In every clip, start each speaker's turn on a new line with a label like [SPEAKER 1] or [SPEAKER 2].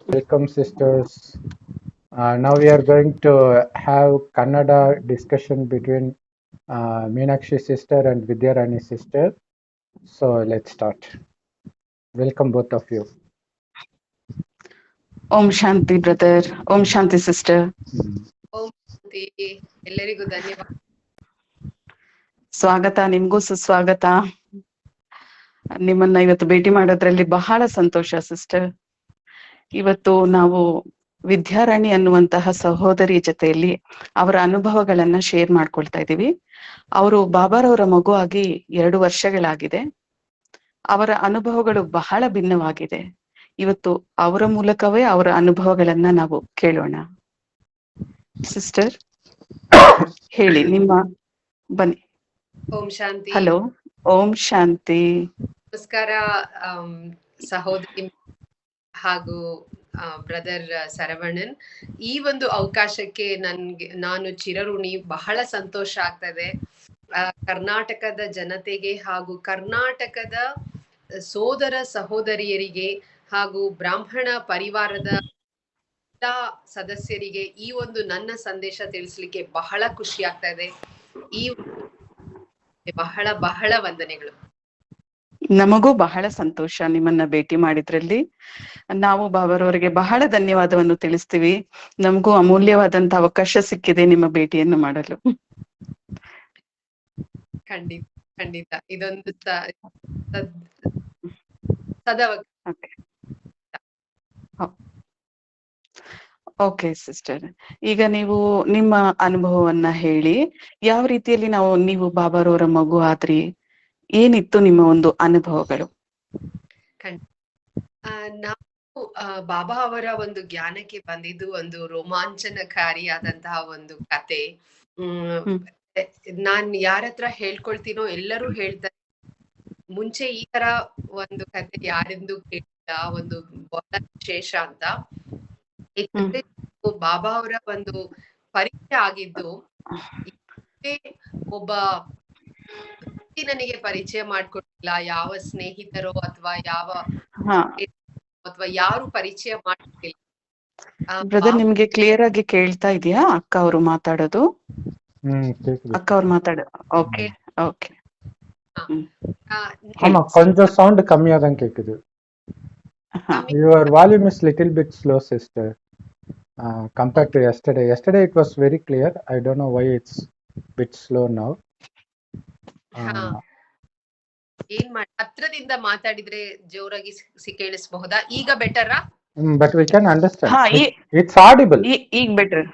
[SPEAKER 1] Welcome, sisters. Now we are going to have Kannada discussion between Meenakshi sister and Vidyarani sister. So let's start. Welcome, both of you.
[SPEAKER 2] ಓಂ ಶಾಂತಿ brother, ಓಂ ಶಾಂತಿ sister.
[SPEAKER 3] ಓಂ ಶಾಂತಿ. ಎಲ್ಲರಿಗೂ ಧನ್ಯವಾದ.
[SPEAKER 2] ಸ್ವಾಗತ, ನಿಮ್ಗೂ ಸುಸ್ವಾಗತ. ನಿಮ್ಮನ್ನ ಇವತ್ತು ಭೇಟಿ ಮಾಡೋದ್ರಲ್ಲಿ ಬಹಳ ಸಂತೋಷ ಸಿಸ್ಟರ್. ಇವತ್ತು ನಾವು ವಿದ್ಯಾರಾಣಿ ಅನ್ನುವಂತಹ ಸಹೋದರಿ ಜೊತೆಯಲ್ಲಿ ಅವರ ಅನುಭವಗಳನ್ನ ಶೇರ್ ಮಾಡ್ಕೊಳ್ತಾ ಇದ್ದೀವಿ. ಅವರು ಬಾಬಾರವರ ಮಗು ಆಗಿ 2 ವರ್ಷಗಳಾಗಿದೆ. ಅವರ ಅನುಭವಗಳು ಬಹಳ ಭಿನ್ನವಾಗಿದೆ. ಇವತ್ತು ಅವರ ಮೂಲಕವೇ ಅವರ ಅನುಭವಗಳನ್ನ ನಾವು ಕೇಳೋಣ. ಸಿಸ್ಟರ್ ಹೇಳಿ, ನಿಮ್ಮ ಬನ್ನಿ.
[SPEAKER 3] ಓಂ ಶಾಂತಿ.
[SPEAKER 2] ಹಲೋ, ಓಂ ಶಾಂತಿ.
[SPEAKER 3] ನಮಸ್ಕಾರ ಸಹೋದರಿ ಹಾಗೂ ಬ್ರದರ್ ಸರವಣನ್. ಈ ಒಂದು ಅವಕಾಶಕ್ಕೆ ನಾನು ಚಿರಋಣಿ. ಬಹಳ ಸಂತೋಷ ಆಗ್ತದೆ. ಕರ್ನಾಟಕದ ಜನತೆಗೆ ಹಾಗೂ ಕರ್ನಾಟಕದ ಸೋದರ ಸಹೋದರಿಯರಿಗೆ ಹಾಗೂ ಬ್ರಾಹ್ಮಣ ಪರಿವಾರದ ಎಲ್ಲಾ ಸದಸ್ಯರಿಗೆ ಈ ಒಂದು ನನ್ನ ಸಂದೇಶ ತಿಳಿಸ್ಲಿಕ್ಕೆ ಬಹಳ ಖುಷಿ ಆಗ್ತಾ ಇದೆ. ಈ ಬಹಳ ಬಹಳ ವಂದನೆಗಳು.
[SPEAKER 2] ನಮಗೂ ಬಹಳ ಸಂತೋಷ ನಿಮ್ಮನ್ನ ಭೇಟಿ ಮಾಡಿದ್ರಲ್ಲಿ. ನಾವು ಬಾಬಾರವರಿಗೆ ಬಹಳ ಧನ್ಯವಾದವನ್ನು ತಿಳಿಸ್ತೀವಿ. ನಮಗೂ ಅಮೂಲ್ಯವಾದಂತ ಅವಕಾಶ ಸಿಕ್ಕಿದೆ ನಿಮ್ಮ ಭೇಟಿಯನ್ನು ಮಾಡಲು.
[SPEAKER 3] ಖಂಡಿತ ಖಂಡಿತ. ಇದೊಂದು
[SPEAKER 2] ಓಕೆ ಸಿಸ್ಟರ್, ಈಗ ನೀವು ನಿಮ್ಮ ಅನುಭವವನ್ನ ಹೇಳಿ. ಯಾವ ರೀತಿಯಲ್ಲಿ ನೀವು ಬಾಬಾರವರ ಮಗು ಆದ್ರಿ, ಏನಿತ್ತು ನಿಮ್ಮ ಒಂದು ಅನುಭವಗಳು?
[SPEAKER 3] ನಾವು ಬಾಬಾ ಅವರ ಒಂದು ಜ್ಞಾನಕ್ಕೆ ಬಂದಿದ್ದು ಒಂದು ರೋಮಾಂಚನಕಾರಿಯಾದಂತಹ ಒಂದು ಕತೆ. ನಾನ್ ಯಾರತ್ರ ಹೇಳ್ಕೊಳ್ತೀನೋ ಎಲ್ಲರೂ ಹೇಳ್ತಾರೆ, ಮುಂಚೆ ಈ ತರ ಒಂದು ಕತೆ ಯಾರೆಂದು ಕೇಳಿಲ್ಲ, ಒಂದು ಬಹಳ ವಿಶೇಷ ಅಂತ. ಬಾಬಾ ಅವರ ಒಂದು ಪರಿಚಯ ಆಗಿದ್ದು ಒಬ್ಬ ನನಗೆ ಪರಿಚಯ ಮಾಡ್ಕೊಟ್ಟಿಲ್ಲ. ಯಾವ ಸ್ನೇಹಿತರೋ ಅಥವಾ ಯಾರು ಪರಿಚಯ ಮಾಡ್ತಿಲ್ಲ.
[SPEAKER 2] ಬ್ರದರ್, ನಿಮ್ಗೆ ಕ್ಲಿಯರ್ ಆಗಿ ಕೇಳ್ತಾ ಇದೆಯಾ ಅಕ್ಕ ಅವರು ಮಾತಾಡೋದು? ಅಕ್ಕ ಅವ್ರು ಮಾತಾಡೋದು ಓಕೆ ಓಕೆ.
[SPEAKER 1] கொஞ்சம் sound கம்மியாதான் கேக்குது. Your volume is little bit slow, sister, compared to yesterday. Yesterday it was very clear. I don't know why it's bit slow now.
[SPEAKER 3] ಏನ್ ಹತ್ರದಿಂದ ಮಾತಾಡಿದ್ರೆ ಜೋರಾಗಿ ಕೇಳಿಸಬಹುದಾ? ಈಗ ಬೆಟರಾ?
[SPEAKER 1] But we can understand. It's audible.
[SPEAKER 2] ಈಗ better.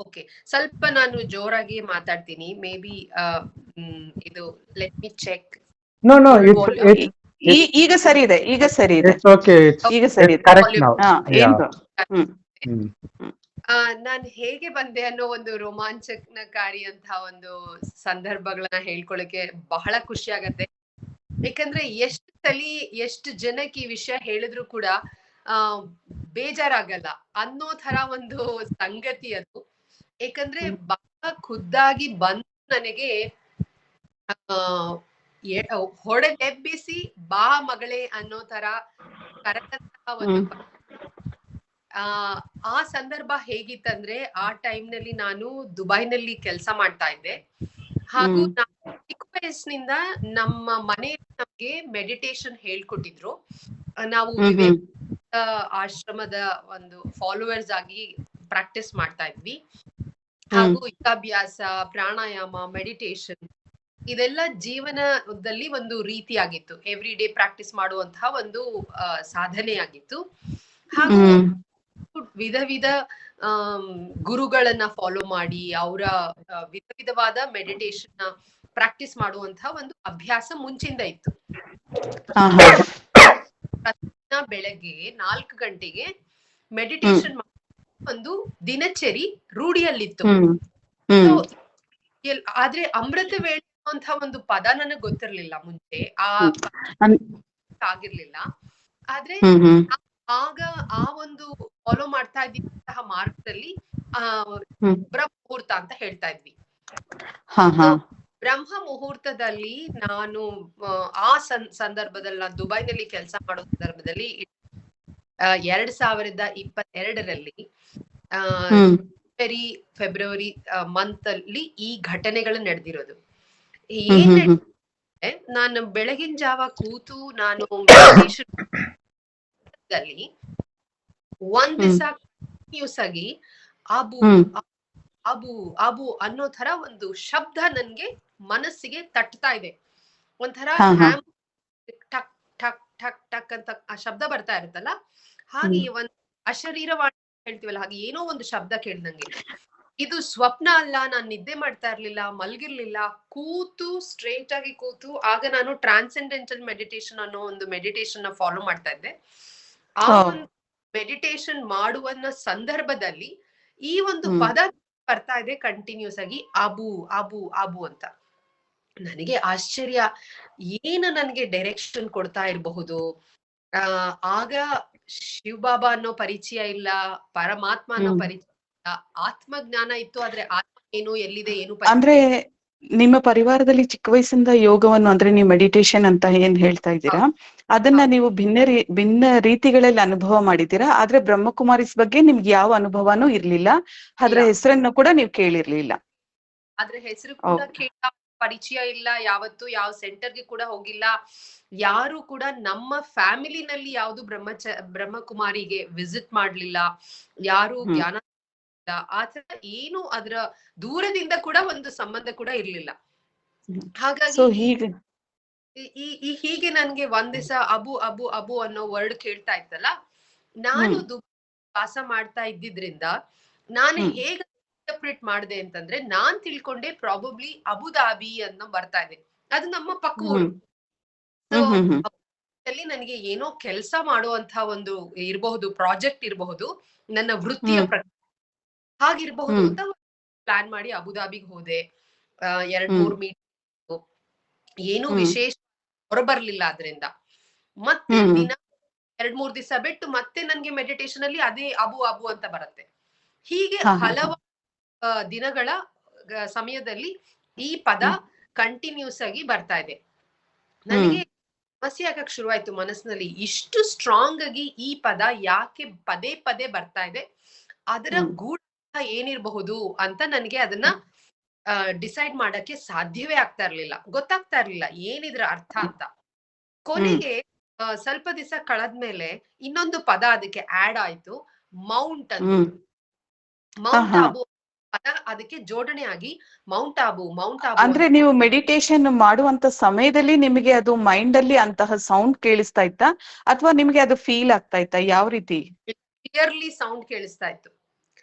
[SPEAKER 3] Okay, ಸ್ವಲ್ಪ ನಾನು ಜೋರಾಗಿ ಮಾತಾಡ್ತೀನಿ. May be ಇದು ಲೆಟ್ ಮಿ ಚೆಕ್.
[SPEAKER 1] No,
[SPEAKER 2] ಈಗ ಸರಿ ಇದೆ, ಈಗ ಸರಿ ಇದೆ.
[SPEAKER 1] It's okay.
[SPEAKER 2] ಈಗ ಸರಿ ಇದೆ.
[SPEAKER 1] Correct now.
[SPEAKER 3] ನಾನ್ ಹೇಗೆ ಬಂದೆ ಅನ್ನೋ ಒಂದು ರೋಮಾಂಚನಕಾರಿ ಅಂತ ಒಂದು ಸಂದರ್ಭಗಳನ್ನ ಹೇಳ್ಕೊಳಕ್ಕೆ ಬಹಳ ಖುಷಿ ಆಗತ್ತೆ. ಯಾಕಂದ್ರೆ ಎಷ್ಟು ಜನಕ್ಕೆ ಈ ವಿಷಯ ಹೇಳಿದ್ರು ಕೂಡ ಬೇಜಾರಾಗಲ್ಲ ಅನ್ನೋ ತರ ಒಂದು ಸಂಗತಿ ಅದು. ಯಾಕಂದ್ರೆ ಬಹಳ ಖುದ್ದಾಗಿ ಬಂದು ನನಗೆ ಹೊಡೆದೆಬ್ಬಿಸಿ ಬಾ ಮಗಳೇ ಅನ್ನೋ ತರ ಕರೆದಂತಹ ಒಂದು ಆ ಸಂದರ್ಭ ಹೇಗಿತ್ತಂದ್ರೆ, ಆ ಟೈಮ್ ನಲ್ಲಿ ನಾನು ದುಬೈನಲ್ಲಿ ಕೆಲಸ ಮಾಡ್ತಾ ಇದ್ದೆ. ಹಾಗೂ ಚಿಕ್ಕ ವಯಸ್ಸಿನಿಂದ ನಮ್ಮ ಮನೆಯಲ್ಲಿ ನಮ್ಗೆ ಮೆಡಿಟೇಷನ್ ಹೇಳ್ಕೊಟ್ಟಿದ್ರು. ನಾವು ಆಶ್ರಮದ ಒಂದು ಫಾಲೋವರ್ಸ್ ಆಗಿ ಪ್ರಾಕ್ಟೀಸ್ ಮಾಡ್ತಾ ಇದ್ವಿ. ಹಾಗೂ ಯೋಗಾಭ್ಯಾಸ, ಪ್ರಾಣಾಯಾಮ, ಮೆಡಿಟೇಷನ್ ಇದೆಲ್ಲ ಜೀವನದಲ್ಲಿ ಒಂದು ರೀತಿಯಾಗಿತ್ತು. ಎವ್ರಿ ಡೇ ಪ್ರಾಕ್ಟೀಸ್ ಮಾಡುವಂತಹ ಒಂದು ಸಾಧನೆಯಾಗಿತ್ತು. ಹಾಗೂ ವಿಧ ಗುರುಗಳನ್ನ ಫಾಲೋ ಮಾಡಿ ಅವರ ವಿಧವಾದ ಮೆಡಿಟೇಷನ್ ಪ್ರಾಕ್ಟೀಸ್ ಮಾಡುವಂತಹ ಒಂದು ಅಭ್ಯಾಸ ಮುಂಚಿಂದ ಇತ್ತು. ಪ್ರತಿದಿನ ಬೆಳಗ್ಗೆ 4 ಗಂಟೆಗೆ ಮೆಡಿಟೇಷನ್ ಒಂದು ದಿನಚರಿ ರೂಢಿಯಲ್ಲಿತ್ತು. ಆದ್ರೆ ಅಮೃತ ವೇಳೆ ಅಂತ ಒಂದು ಪದ ನನಗೆ ಗೊತ್ತಿರ್ಲಿಲ್ಲ ಮುಂಚೆ, ಆಗಿರ್ಲಿಲ್ಲ. ಆದ್ರೆ ಆಗ ಆ ಒಂದು ಫಾಲೋ ಮಾಡ್ತಾ ಇದ್ದಂತಹ ಮಾರ್ಗದಲ್ಲಿ ಬ್ರಹ್ಮಮುಹೂರ್ತ ಅಂತ ಹೇಳ್ತಾ ಇದ್ವಿ. ಬ್ರಹ್ಮ ಮುಹೂರ್ತದಲ್ಲಿ ನಾನು ಆ ಸಂದರ್ಭದಲ್ಲಿ, ನಾನು ದುಬೈನಲ್ಲಿ ಕೆಲಸ ಮಾಡೋ ಸಂದರ್ಭದಲ್ಲಿ 2022ರಲ್ಲಿ ಫೆಬ್ರವರಿ ಮಂತ್ ಅಲ್ಲಿ ಈ ಘಟನೆಗಳು ನಡೆದಿರೋದು. ಏನ್ ನಾನು ಬೆಳಗಿನ ಜಾವ ಕೂತು ನಾನು ಮೆಡಿಟೇಷನ್ ಒಂದ್ ದಿವಸ ಕಂಟಿನ್ಯೂಸ್ ಆಗಿ ಅಬು ಅಬು ಅಬು ಅನ್ನೋ ತರ ಒಂದು ಶಬ್ದ ನನ್ಗೆ ಮನಸ್ಸಿಗೆ ತಟ್ತಾ ಇದೆ. ಒಂಥರ ಟಕ್ ಟಕ್ ಟಕ್ ಟಕ್ ಅಂತ ಆ ಶಬ್ದ ಬರ್ತಾ ಇರುತ್ತಲ್ಲ, ಹಾಗೆ ಒಂದ್ ಅಶರೀರವಾಣಿ ಹೇಳ್ತೀವಲ್ಲ, ಹಾಗೆ ಏನೋ ಒಂದು ಶಬ್ದ ಕೇಳ್ದಂಗೆ. ಇದು ಸ್ವಪ್ನ ಅಲ್ಲ, ನಾನ್ ನಿದ್ದೆ ಮಾಡ್ತಾ ಇರ್ಲಿಲ್ಲ, ಮಲ್ಗಿರ್ಲಿಲ್ಲ, ಕೂತು ಸ್ಟ್ರೇಟ್ ಆಗಿ ಕೂತು, ಆಗ ನಾನು ಟ್ರಾನ್ಸೆಂಡೆಂಟಲ್ ಮೆಡಿಟೇಷನ್ ಅನ್ನೋ ಒಂದು ಮೆಡಿಟೇಷನ್ ನ ಫಾಲೋ ಮಾಡ್ತಾ ಇದ್ದೆ. ಆ ಒಂದು ಮೆಡಿಟೇಷನ್ ಮಾಡುವ ಸಂದರ್ಭದಲ್ಲಿ ಈ ಒಂದು ಪದ ಬರ್ತಾ ಇದೆ ಕಂಟಿನ್ಯೂಸ್ ಆಗಿ, ಅಬು ಅಬು ಅಬು ಅಂತ. ನನಗೆ ಆಶ್ಚರ್ಯ, ಏನು ನನ್ಗೆ ಡೈರೆಕ್ಷನ್ ಕೊಡ್ತಾ ಇರಬಹುದು. ಆಗ ಶಿವಬಾಬಾ ಅನ್ನೋ ಪರಿಚಯ ಇಲ್ಲ, ಪರಮಾತ್ಮ ಅನ್ನೋ ಪರಿಚಯ ಇಲ್ಲ, ಆತ್ಮಜ್ಞಾನ ಇತ್ತು, ಆದ್ರೆ ಆತ್ಮ ಏನು, ಎಲ್ಲಿದೆ, ಏನು
[SPEAKER 2] ಅಂದ್ರೆ ನಿಮ್ಮ ಪರಿವಾರದಲ್ಲಿ ಚಿಕ್ಕ ವಯಸ್ಸಿಂದ ಯೋಗವನ್ನು, ಅಂದ್ರೆ ನೀವು ಮೆಡಿಟೇಷನ್ ಅಂತ ಏನ್ ಹೇಳ್ತಾ ಇದ್ದೀರಾ, ಅದನ್ನ ನೀವು ಭಿನ್ನ ರೀತಿಗಳಲ್ಲಿ ಅನುಭವ ಮಾಡಿದ್ದೀರಾ. ಆದ್ರೆ ಬ್ರಹ್ಮಕುಮಾರಿಸ್ ಬಗ್ಗೆ ನಿಮ್ಗೆ ಯಾವ ಅನುಭವನೂ ಇರ್ಲಿಲ್ಲ, ಅದ್ರ ಹೆಸರನ್ನು ಕೂಡ ನೀವು ಕೇಳಿರ್ಲಿಲ್ಲ.
[SPEAKER 3] ಅದ್ರ ಹೆಸರು ಕೂಡ ಕೇಳ ಪರಿಚಯ ಇಲ್ಲ, ಯಾವತ್ತು ಯಾವ ಸೆಂಟರ್ಗೆ ಕೂಡ ಹೋಗಿಲ್ಲ. ಯಾರು ಕೂಡ ನಮ್ಮ ಫ್ಯಾಮಿಲಿನಲ್ಲಿ ಯಾವ್ದು ಬ್ರಹ್ಮಕುಮಾರಿಗೆ ವಿಸಿಟ್ ಮಾಡ್ಲಿಲ್ಲ, ಯಾರು ಜ್ಞಾನ ಆತರ ಏನು ಅದ್ರ ದೂರದಿಂದ ಕೂಡ ಒಂದು ಸಂಬಂಧ ಕೂಡ ಇರ್ಲಿಲ್ಲ. ಹಾಗಾಗಿ ಹೀಗೆ ನನ್ಗೆ ಒಂದ್ ದಿವಸ ಅಬು ಅಬು ಅಬು ಅನ್ನೋ ವರ್ಡ್ ಕೇಳ್ತಾ ಇತ್ತಲ್ಲ, ನಾನು ವಾಸ ಮಾಡ್ತಾ ಇದ್ದಿದ್ರಿಂದ ನಾನು ಹೇಗೆ ಇಂಟರ್ಪ್ರಿಟ್ ಮಾಡಿದೆ ಅಂತಂದ್ರೆ, ನಾನ್ ತಿಳ್ಕೊಂಡೆ ಪ್ರಾಬಬ್ಲಿ ಅಬುದಾಬಿ ಅನ್ನೋ ಬರ್ತಾ ಇದೆ, ಅದು ನಮ್ಮ ಪಕ್ಕ ಊರು. ಅಲ್ಲಿ ನನಗೆ ಏನೋ ಕೆಲಸ ಮಾಡುವಂತ ಒಂದು ಇರಬಹುದು, ಪ್ರಾಜೆಕ್ಟ್ ಇರಬಹುದು, ನನ್ನ ವೃತ್ತಿಯ ಹಾಗಿರ್ಬಹುದು ಅಂತ ಪ್ಲಾನ್ ಮಾಡಿ ಅಬುದಾಬಿಗೆ ಹೋದೆ. 2-3 ಮೀಟಿಂಗ್, ಏನು ವಿಶೇಷ ಹೊರಬರ್ಲಿಲ್ಲ ಅದ್ರಿಂದ. ಮತ್ತೆ ದಿನ 2-3 ದಿವಸ ಬಿಟ್ಟು ಮತ್ತೆ ನನ್ಗೆ ಮೆಡಿಟೇಷನ್ ಅಲ್ಲಿ ಅದೇ ಅಬು ಅಬು ಅಂತ ಬರುತ್ತೆ. ಹೀಗೆ ಹಲವು ದಿನಗಳ ಸಮಯದಲ್ಲಿ ಈ ಪದ ಕಂಟಿನ್ಯೂಸ್ ಆಗಿ ಬರ್ತಾ ಇದೆ. ನನಗೆ ಸಮಸ್ಯೆ ಆಗಕ್ ಶುರುವಾಯ್ತು ಮನಸ್ಸಿನಲ್ಲಿ, ಇಷ್ಟು ಸ್ಟ್ರಾಂಗ್ ಆಗಿ ಈ ಪದ ಯಾಕೆ ಪದೇ ಪದೇ ಬರ್ತಾ ಇದೆ, ಅದರ ಗೂಢ ಏನಿರಬಹುದು ಅಂತ ನನಗೆ ಅದನ್ನ ಡಿಸೈಡ್ ಮಾಡಕ್ಕೆ ಸಾಧ್ಯವೇ ಆಗ್ತಾ ಇರ್ಲಿಲ್ಲ, ಗೊತ್ತಾಗ್ತಾ ಇರ್ಲಿಲ್ಲ ಏನಿದ್ರ ಅರ್ಥ ಅಂತ. ಕೊನೆಗೆ ಸ್ವಲ್ಪ ದಿವಸ ಕಳೆದ್ಮೇಲೆ ಇನ್ನೊಂದು ಪದ ಅದಕ್ಕೆ ಆಡ್ ಆಯ್ತು, ಮೌಂಟ್ ಅಂತ. ಮೌಂಟ್ ಆಬು ಪದ ಅದಕ್ಕೆ ಜೋಡಣೆ ಆಗಿ ಮೌಂಟ್ ಆಬು ಮೌಂಟ್ ಆಬು.
[SPEAKER 2] ಅಂದ್ರೆ ನೀವು ಮೆಡಿಟೇಷನ್ ಮಾಡುವಂತ ಸಮಯದಲ್ಲಿ ನಿಮಗೆ ಅದು ಮೈಂಡ್ ಅಲ್ಲಿ ಅಂತಹ ಸೌಂಡ್ ಕೇಳಿಸ್ತಾ ಇತ್ತಾ, ಅಥವಾ ನಿಮ್ಗೆ ಅದು ಫೀಲ್ ಆಗ್ತಾ ಇತ್ತಾ, ಯಾವ ರೀತಿ?
[SPEAKER 3] ಕ್ಲಿಯರ್ಲಿ ಸೌಂಡ್ ಕೇಳಿಸ್ತಾ ಇತ್ತು.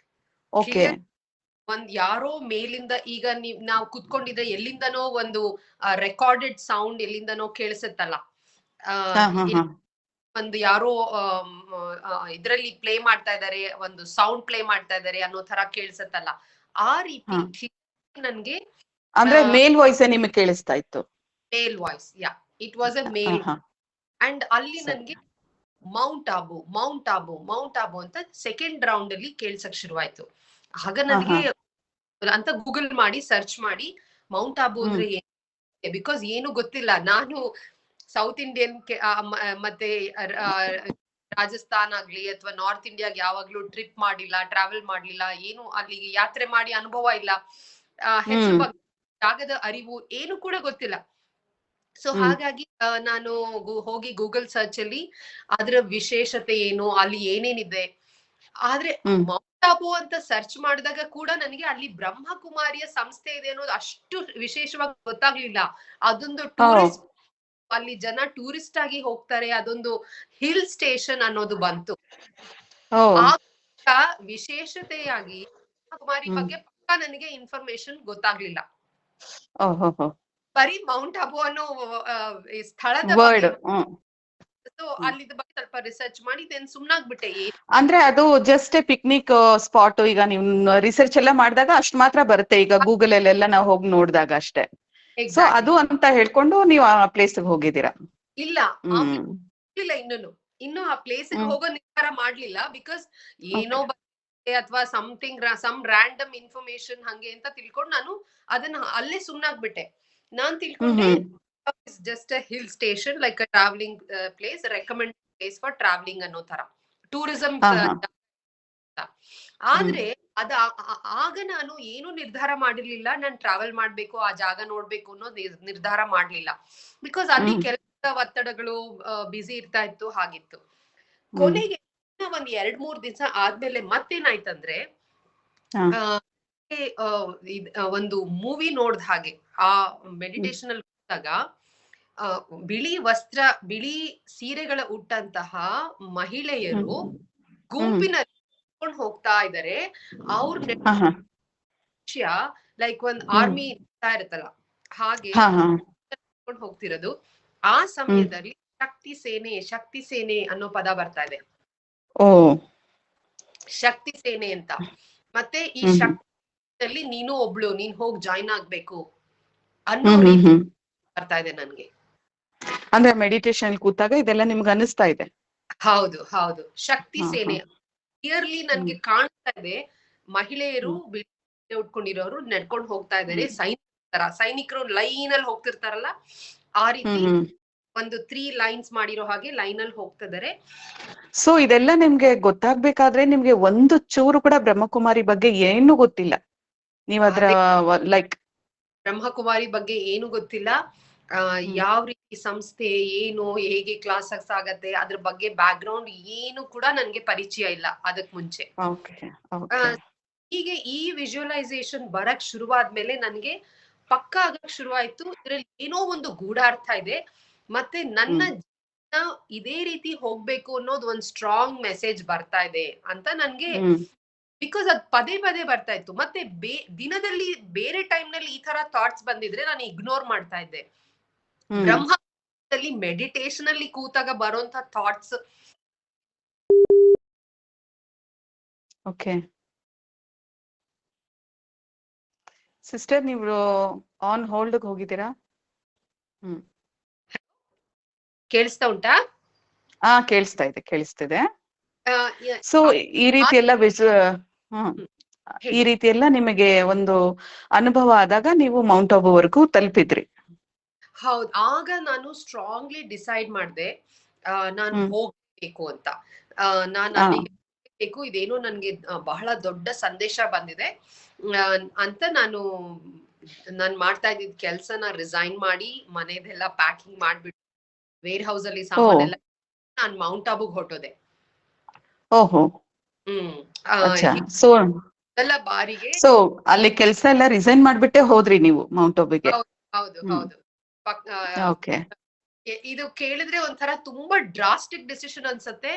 [SPEAKER 2] ಓಕೆ.
[SPEAKER 3] ಒಂದ್ ಯಾರೋ ಮೇಲಿಂದ, ಈಗ ನಾವು ಕುತ್ಕೊಂಡಿದ್ರೆ ಎಲ್ಲಿಂದನೋ ಒಂದು ರೆಕಾರ್ಡೆಡ್ ಸೌಂಡ್ ಎಲ್ಲಿಂದನೋ ಕೇಳಿಸುತ್ತಲ್ಲ, ಒಂದು ಯಾರೋ ಇದ್ರಲ್ಲಿ ಪ್ಲೇ ಮಾಡ್ತಾ ಇದಾರೆ, ಒಂದು ಸೌಂಡ್ ಪ್ಲೇ ಮಾಡ್ತಾ ಇದಾರೆ ಅನ್ನೋ ತರ ಕೇಳಿಸುತ್ತಲ್ಲ, ಆ ರೀತಿ ನನ್ಗೆ
[SPEAKER 2] ಅಂದ್ರೆ ಮೇಲ್ ವಾಯ್ಸ್ ನಿಮಗೆ ಕೇಳಿಸ್ತಾ ಇತ್ತು?
[SPEAKER 3] Male voice, ya, it was a male. And ಅಲ್ಲಿ ನನ್ಗೆ Mount Abu Mount Abu Mount Abu ಅಂತ ಸೆಕೆಂಡ್ ರೌಂಡ್ ಅಲ್ಲಿ ಕೇಳ್ಸಕ್ ಶುರುವಾಯ್ತು. ಆಗ ನನಗೆ ಅಂತ ಗೂಗಲ್ ಮಾಡಿ ಸರ್ಚ್ ಮಾಡಿ ಮೌಂಟ್ ಆಬು ಅಂದ್ರೆ ಏನು, ಬಿಕಾಸ್ ಏನು ಗೊತ್ತಿಲ್ಲ. ನಾನು ಸೌತ್ ಇಂಡಿಯನ್ ಮತ್ತೆ ರಾಜಸ್ಥಾನ್ ಆಗ್ಲಿ ಅಥವಾ ನಾರ್ತ್ ಇಂಡಿಯಾಗೆ ಯಾವಾಗ್ಲೂ ಟ್ರಿಪ್ ಮಾಡಿಲ್ಲ, ಟ್ರಾವೆಲ್ ಮಾಡ್ಲಿಲ್ಲ, ಏನು ಅಲ್ಲಿಗೆ ಯಾತ್ರೆ ಮಾಡಿ ಅನುಭವ ಇಲ್ಲ, ಹೆಸರು ಬಗ್ಗೆ ಜಾಗದ ಅರಿವು ಏನು ಕೂಡ ಗೊತ್ತಿಲ್ಲ. ಸೊ ಹಾಗಾಗಿ ನಾನು ಹೋಗಿ ಗೂಗಲ್ ಸರ್ಚ್ ಅಲ್ಲಿ ಅದ್ರ ವಿಶೇಷತೆ ಏನು, ಅಲ್ಲಿ ಏನೇನಿದೆ, ಆದ್ರೆ ಮೌಂಟ್ ಆಬು ಅಂತ ಸರ್ಚ್ ಮಾಡಿದಾಗ ಕೂಡ ನನಗೆ ಅಲ್ಲಿ ಬ್ರಹ್ಮಕುಮಾರಿಯ ಸಂಸ್ಥೆ ಇದೆ ಅನ್ನೋದು ಅಷ್ಟು ವಿಶೇಷವಾಗಿ ಗೊತ್ತಾಗ್ಲಿಲ್ಲ. ಅದೊಂದು ಟೂರಿಸ್ಟ್, ಅಲ್ಲಿ ಜನ ಟೂರಿಸ್ಟ್ ಆಗಿ ಹೋಗ್ತಾರೆ, ಅದೊಂದು ಹಿಲ್ ಸ್ಟೇಷನ್ ಅನ್ನೋದು ಬಂತು. ಆ ವಿಶೇಷತೆಯಾಗಿ ಬ್ರಹ್ಮಕುಮಾರಿ ಬಗ್ಗೆ ಪಕ್ಕ ನನಗೆ ಇನ್ಫಾರ್ಮೇಶನ್ ಗೊತ್ತಾಗ್ಲಿಲ್ಲ. ಬರೀ ಮೌಂಟ್ ಆಬು ಅನ್ನೋ ಸ್ಥಳದ ಬಗ್ಗೆ, ಅಲ್ಲಿದ ಬಗ್ಗೆ ಸ್ವಲ್ಪ ರಿಸರ್ಚ್ ಮಾಡಿ ಸುಮ್ನಾಗ್ಬಿಟ್ಟೆ.
[SPEAKER 2] ಅಂದ್ರೆ ಅದು ಜಸ್ಟ್ ಪಿಕ್ನಿಕ್ ಸ್ಪಾಟ್, ಈಗ ನೀವು ರಿಸರ್ಚ್ ಎಲ್ಲ ಮಾಡಿದಾಗ ಅಷ್ಟ್ ಮಾತ್ರ ಬರುತ್ತೆ, ಈಗ ಗೂಗಲ್ ಅಲ್ಲೆಲ್ಲ ನಾವು ಹೋಗಿ ನೋಡಿದಾಗ ಅಷ್ಟೇ. ಸೊ ಅದು ಅಂತ ಹೇಳ್ಕೊಂಡು ನೀವು ಆ ಪ್ಲೇಸ್ ಹೋಗಿದ್ದೀರಾ?
[SPEAKER 3] ಇಲ್ಲ, ಇನ್ನು ಆ ಪ್ಲೇಸ್ ಹೋಗೋ ನಿರ್ಧಾರ ಮಾಡ್ಲಿಲ್ಲ. ಬಿಕಾಸ್ ಏನೋ ಅಥವಾ ಸಮ್ ರ್ಯಾಂಡಮ್ ಇನ್ಫಾರ್ಮೇಶನ್ ಹಂಗೆ ಅಂತ ತಿಳ್ಕೊಂಡು ನಾನು ಅದನ್ನ ಅಲ್ಲೇ ಸುಮ್ನಾಗ್ಬಿಟ್ಟೆ. ನಾನ್ ತಿಳ್ಕೊಂಡೆ just a hill station, like a travelling place, recommend place for travelling ಅನ್ನೋ ತರ. ಟೂರಿಸಂ.
[SPEAKER 2] ಹಾ ಹಾ
[SPEAKER 3] ಆದ್ರೆ ಅದ ಆಗ ನಾನು ಏನು ನಿರ್ಧಾರ ಮಾಡಿರ್ಲಿಲ್ಲ, ನಾನ್ ಟ್ರಾವೆಲ್ ಮಾಡ್ಬೇಕು, ಆ ಜಾಗ ನೋಡ್ಬೇಕು ಅನ್ನೋ ನಿರ್ಧಾರ ಮಾಡ್ಲಿಲ್ಲ. ಬಿಕಾಸ್ ಅಲ್ಲಿ ಕೆಲಸದ ಒತ್ತಡಗಳು ಬ್ಯುಸಿ ಇರ್ತಾ ಇತ್ತು, ಹಾಗಿತ್ತು. ಕೊನೆಗೆ ಒಂದ್ 2-3 ದಿವಸ ಆದ್ಮೇಲೆ ಮತ್ತೇನಾಯ್ತಂದ್ರೆ ಒಂದು ಮೂವಿ ನೋಡ್ದ ಹಾಗೆ ಆ ಮೆಡಿಟೇಷನ್ ಅಲ್ಲಿ ಹೋದಾಗ ಬಿಳಿ ಸೀರೆಗಳ ಉಟ್ಟಂತಹ ಮಹಿಳೆಯರು ಗುಂಪಿನಲ್ಲಿ ಹೋಗ್ತಾ ಇದಾರೆ. ಅವ್ರ ವಿಷಯ ಲೈಕ್ ಒಂದ್ ಆರ್ಮಿ ಇರ್ತಾ ಇರತ್ತಲ್ಲ ಹಾಗೆ ಹೋಗ್ತಿರೋದು. ಆ ಸಮಯದಲ್ಲಿ ಶಕ್ತಿ ಸೇನೆ ಅನ್ನೋ ಪದ ಬರ್ತಾ ಇದೆ. ಶಕ್ತಿ ಸೇನೆ ಅಂತ. ಮತ್ತೆ ಈ ಶಕ್ತಿಯಲ್ಲಿ ನೀನು ಒಬ್ಳು, ನೀನ್ ಹೋಗಿ ಜಾಯಿನ್ ಆಗ್ಬೇಕು ಅನ್ನೋ ರೀತಿ ಬರ್ತಾ ಇದೆ ನನ್ಗೆ.
[SPEAKER 2] ಅಂದ್ರೆ ಮೆಡಿಟೇಷನ್ ಕೂತಾಗ ಇದೆಲ್ಲ ನಿಮ್ಗೆ ಅನಿಸ್ತಾ ಇದೆ? ಹೌದು
[SPEAKER 3] ಹೌದು. ಶಕ್ತಿ ಸೇನೆ ಕ್ಲಿಯರ್ಲಿ ನನ್ಗೆ ಕಾಣ್ತಾ ಇದೆ. ಮಹಿಳೆಯರು ಉಟ್ಕೊಂಡಿರೋರು ನಡ್ಕೊಂಡು ಹೋಗ್ತಾ ಇದಾರೆ. ಸೈನಿಕರು ಲೈನ್ ಅಲ್ಲಿ ಹೋಗ್ತಿರ್ತಾರಲ್ಲ ಆ ರೀತಿ ಒಂದು 3 ಲೈನ್ಸ್ ಮಾಡಿರೋ ಹಾಗೆ ಲೈನ್ ಅಲ್ಲಿ ಹೋಗ್ತಿದ್ದಾರೆ.
[SPEAKER 2] ಸೊ ಇದೆಲ್ಲ ನಿಮ್ಗೆ ಗೊತ್ತಾಗ್ಬೇಕಾದ್ರೆ ನಿಮ್ಗೆ ಒಂದು ಚೂರು ಕೂಡ ಬ್ರಹ್ಮಕುಮಾರಿ ಬಗ್ಗೆ ಏನು ಗೊತ್ತಿಲ್ಲ. ನೀವ್ ಅದ್ರ ಲೈಕ್
[SPEAKER 3] ಬ್ರಹ್ಮಕುಮಾರಿ ಬಗ್ಗೆ ಏನು ಗೊತ್ತಿಲ್ಲ. ಯಾವ ರೀತಿ ಸಂಸ್ಥೆ ಏನು, ಹೇಗೆ ಕ್ಲಾಸಸ್ ಆಗತ್ತೆ, ಅದ್ರ ಬಗ್ಗೆ ಬ್ಯಾಕ್ ಗ್ರೌಂಡ್ ಏನು ಕೂಡ ನನ್ಗೆ ಪರಿಚಯ ಇಲ್ಲ ಅದಕ್ ಮುಂಚೆ. ಹೀಗೆ ಈ ವಿಜುವಲೈಸೇಷನ್ ಬರಕ್ ಶುರುವಾದ್ಮೇಲೆ ನನ್ಗೆ ಪಕ್ಕ ಆಗಕ್ ಶುರುವಾಯ್ತು, ಇದ್ರಲ್ಲಿ ಏನೋ ಒಂದು ಗೂಢಾರ್ಥ ಇದೆ, ಮತ್ತೆ ನನ್ನ ಜೀವನ ಇದೇ ರೀತಿ ಹೋಗ್ಬೇಕು ಅನ್ನೋದು ಒಂದ್ ಸ್ಟ್ರಾಂಗ್ ಮೆಸೇಜ್ ಬರ್ತಾ ಇದೆ ಅಂತ ನನ್ಗೆ. ಬಿಕಾಸ್ ಅದ್ ಪದೇ ಪದೇ ಬರ್ತಾ ಇತ್ತು. ಮತ್ತೆ ದಿನದಲ್ಲಿ ಬೇರೆ ಟೈಮ್ ನಲ್ಲಿ ಈ ತರ ಥಾಟ್ಸ್ ಬಂದಿದ್ರೆ ನಾನು ಇಗ್ನೋರ್ ಮಾಡ್ತಾ ಇದ್ದೆ. ಬ್ರಹ್ಮದಲ್ಲಿ ಮೆಡಿಟೇಷನ್ ಅಲ್ಲಿ ಕೂತಾಗ ಬರೋಂತ ಥಾಟ್ಸ್.
[SPEAKER 2] ಓಕೆ ಸಿಸ್ಟರ್, ನೀವು ಆನ್ ಹೋಲ್ಡ್ ಹೋಗಿದ್ದೀರಾ?
[SPEAKER 3] ಕೇಳಿಸ್ತಾ ಉಂಟಾ?
[SPEAKER 2] ಕೇಳಿಸ್ತಿದೆ. ಸೊ ಈ ರೀತಿ ಎಲ್ಲ ಈ ರೀತಿ ಎಲ್ಲ ನಿಮಗೆ ಒಂದು ಅನುಭವ ಆದಾಗ ನೀವು ಮೌಂಟ್ ಆಬುವರೆಗೂ ತಲುಪಿದ್ರಿ?
[SPEAKER 3] ಹೌದು. ಆಗ ನಾನು ಸ್ಟ್ರಾಂಗ್ಲಿ ಡಿಸೈಡ್ ಮಾಡಿದೆ ನಾನು ಹೋಗ್ಬೇಕು ಅಂತ. ನಾನು ಅಲ್ಲಿಗೆ ಹೋಗ್ಬೇಕು, ಇದೇನೋ ನನ್ಗೆ ಬಹಳ ದೊಡ್ಡ ಸಂದೇಶ ಬಂದಿದೆ ಅಂತ ನಾನು ಮಾಡ್ತಾ ಇದ್ದಿದ್ ಕೆಲ್ಸನ ರಿಸೈನ್ ಮಾಡಿ ಮನೆದೆಲ್ಲ ಪ್ಯಾಕಿಂಗ್ ಮಾಡ್ಬಿಟ್ಟು ವೇರ್ ಹೌಸ್ ಅಲ್ಲಿ ಸಾಮಾನೆಲ್ಲ ನಾನು ಮೌಂಟ್ ಆಬುಗ್ ಹೊರಟೋದೆ. ಬಾರಿಗೆ
[SPEAKER 2] ಸೊ ಅಲ್ಲಿ ಕೆಲಸ ಎಲ್ಲ ರಿಸೈನ್ ಮಾಡ್ಬಿಟ್ಟೆ ಹೋದ್ರಿ ನೀವು ಮೌಂಟ್ ಆಬುಗೆ?
[SPEAKER 3] ಹೌದು ಹೌದು. ಇದು ಕೇಳಿದ್ರೆ ಒಂಥರ ತುಂಬಾ ಡ್ರಾಸ್ಟಿಕ್ ಡಿಸಿಷನ್ ಅನ್ಸತ್ತೆ.